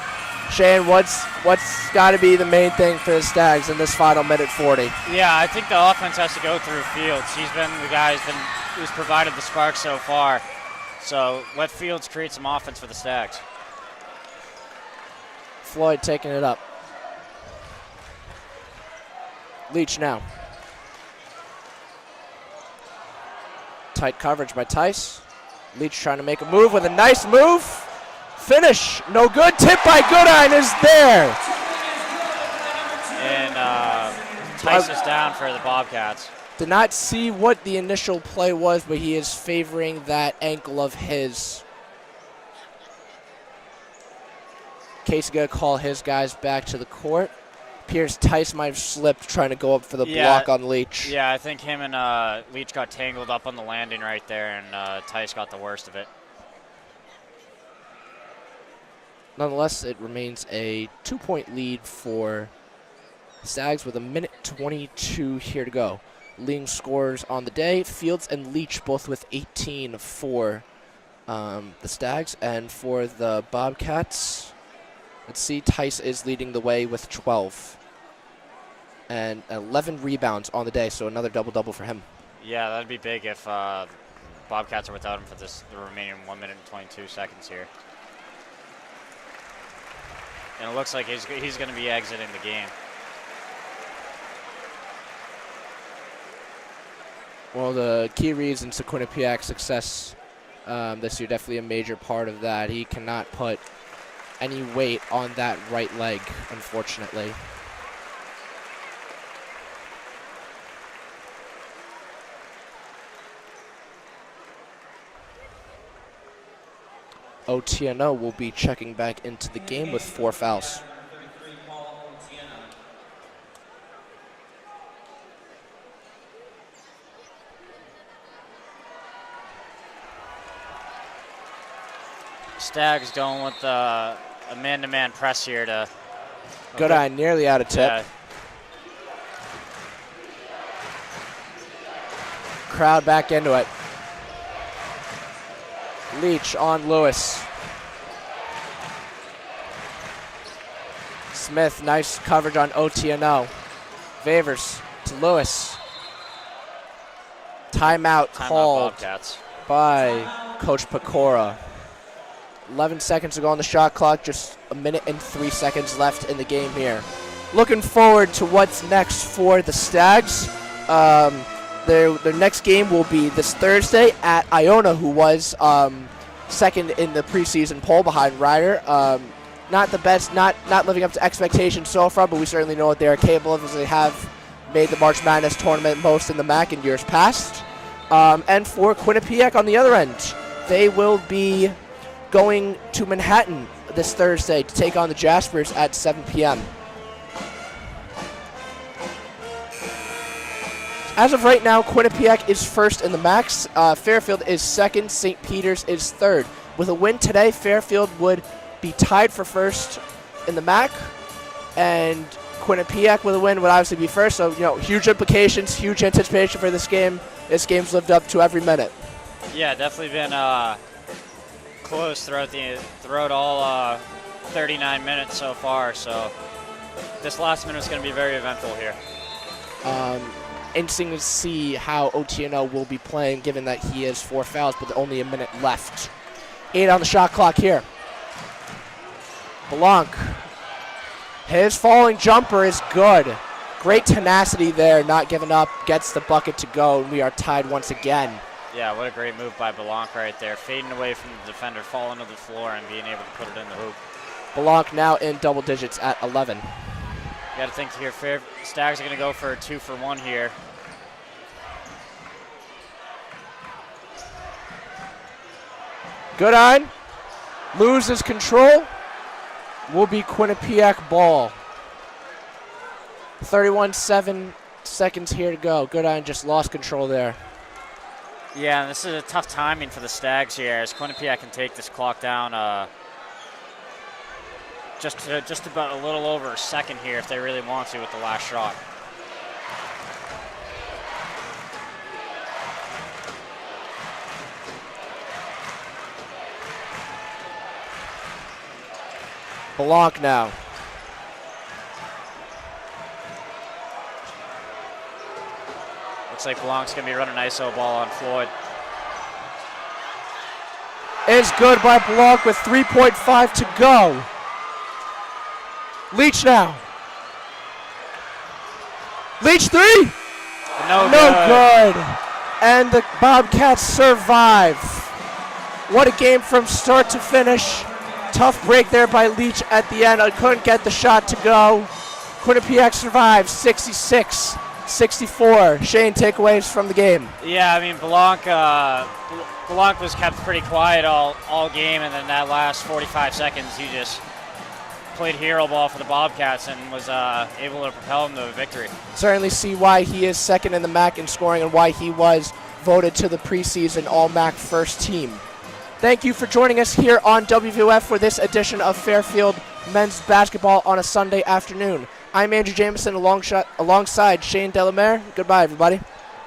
Shane, what's got to be the main thing for the Stags in this final minute 40? Yeah, I think the offense has to go through Fields. He's been the guy who's provided the spark so far. So let Fields create some offense for the Stags. Floyd taking it up. Leach now. Tight coverage by Tice. Leach trying to make a move with a nice move. Finish, no good. Tip by Goodine is there. And Tice is down for the Bobcats. Did not see what the initial play was, but he is favoring that ankle of his. Casey gonna call his guys back to the court. Appears Tice might have slipped trying to go up for the block on Leach. Yeah, I think him and Leach got tangled up on the landing right there, and Tice got the worst of it. Nonetheless, it remains a 2-point lead for Stags with a minute 22 here to go. Leading scorers on the day, Fields and Leach both with 18 for the Stags, and for the Bobcats, let's see, Tice is leading the way with 12. And 11 rebounds on the day, so another double-double for him. Yeah, that'd be big if Bobcats are without him for the remaining 1 minute and 22 seconds here. And it looks like he's going to be exiting the game. Well, the key reasons to Quinnipiac's success this year, definitely a major part of that. He cannot put any weight on that right leg, unfortunately. Otieno will be checking back into the game with 4 fouls. Stags going with a man-to-man press here to. Good eye, nearly out of tip. Yeah. Crowd back into it. Leach on Lewis. Smith, nice coverage on Otieno. Favors to Lewis. Timeout called Bobcats by Coach Pecora. 11 seconds to go on the shot clock, just a minute and 3 seconds left in the game here. Looking forward to what's next for the Stags. Their next game will be this Thursday at Iona, who was second in the preseason poll behind Ryder. Not the best, not living up to expectations so far, but we certainly know what they are capable of, as they have made the March Madness tournament most in the MAC in years past. And for Quinnipiac on the other end, they will be going to Manhattan this Thursday to take on the Jaspers at 7 p.m. As of right now, Quinnipiac is first in the MACs. Fairfield is second. St. Peter's is third. With a win today, Fairfield would be tied for first in the MAC, and Quinnipiac with a win would obviously be first. So, huge implications, huge anticipation for this game. This game's lived up to every minute. Yeah, definitely been close throughout all 39 minutes so far. So this last minute is going to be very eventful here. Interesting to see how Otieno will be playing, given that he has 4 fouls, but only a minute left. 8 on the shot clock here. Blanc. His falling jumper is good. Great tenacity there, not giving up, gets the bucket to go, and we are tied once again. Yeah, what a great move by Blanc right there. Fading away from the defender, falling to the floor, and being able to put it in the hoop. Blanc now in double digits at 11. You got to think here, Stags are going to go for a 2-for-1 here. Goodine loses control. Will be Quinnipiac ball. 31 seconds here to go. Goodine just lost control there. Yeah, and this is a tough timing for the Stags here, as Quinnipiac can take this clock down just about a little over a second here if they really want to with the last shot. Blanc now. Looks like Blanc's going to be running ISO ball on Floyd. Is good by Blanc with 3.5 to go. Leach now. Leach 3. No good. And the Bobcats survive. What a game from start to finish. Tough break there by Leach at the end. I couldn't get the shot to go. Quinnipiac survives 66-64. Shane, takeaways from the game. Yeah, I mean, Blanc was kept pretty quiet all game, and then that last 45 seconds, he just played hero ball for the Bobcats and was able to propel them to a victory. Certainly see why he is second in the MAC in scoring and why he was voted to the preseason All-MAC first team. Thank you for joining us here on WVOF for this edition of Fairfield men's basketball on a Sunday afternoon. I'm Andrew Jameson alongside Shane Delamere. Goodbye, everybody.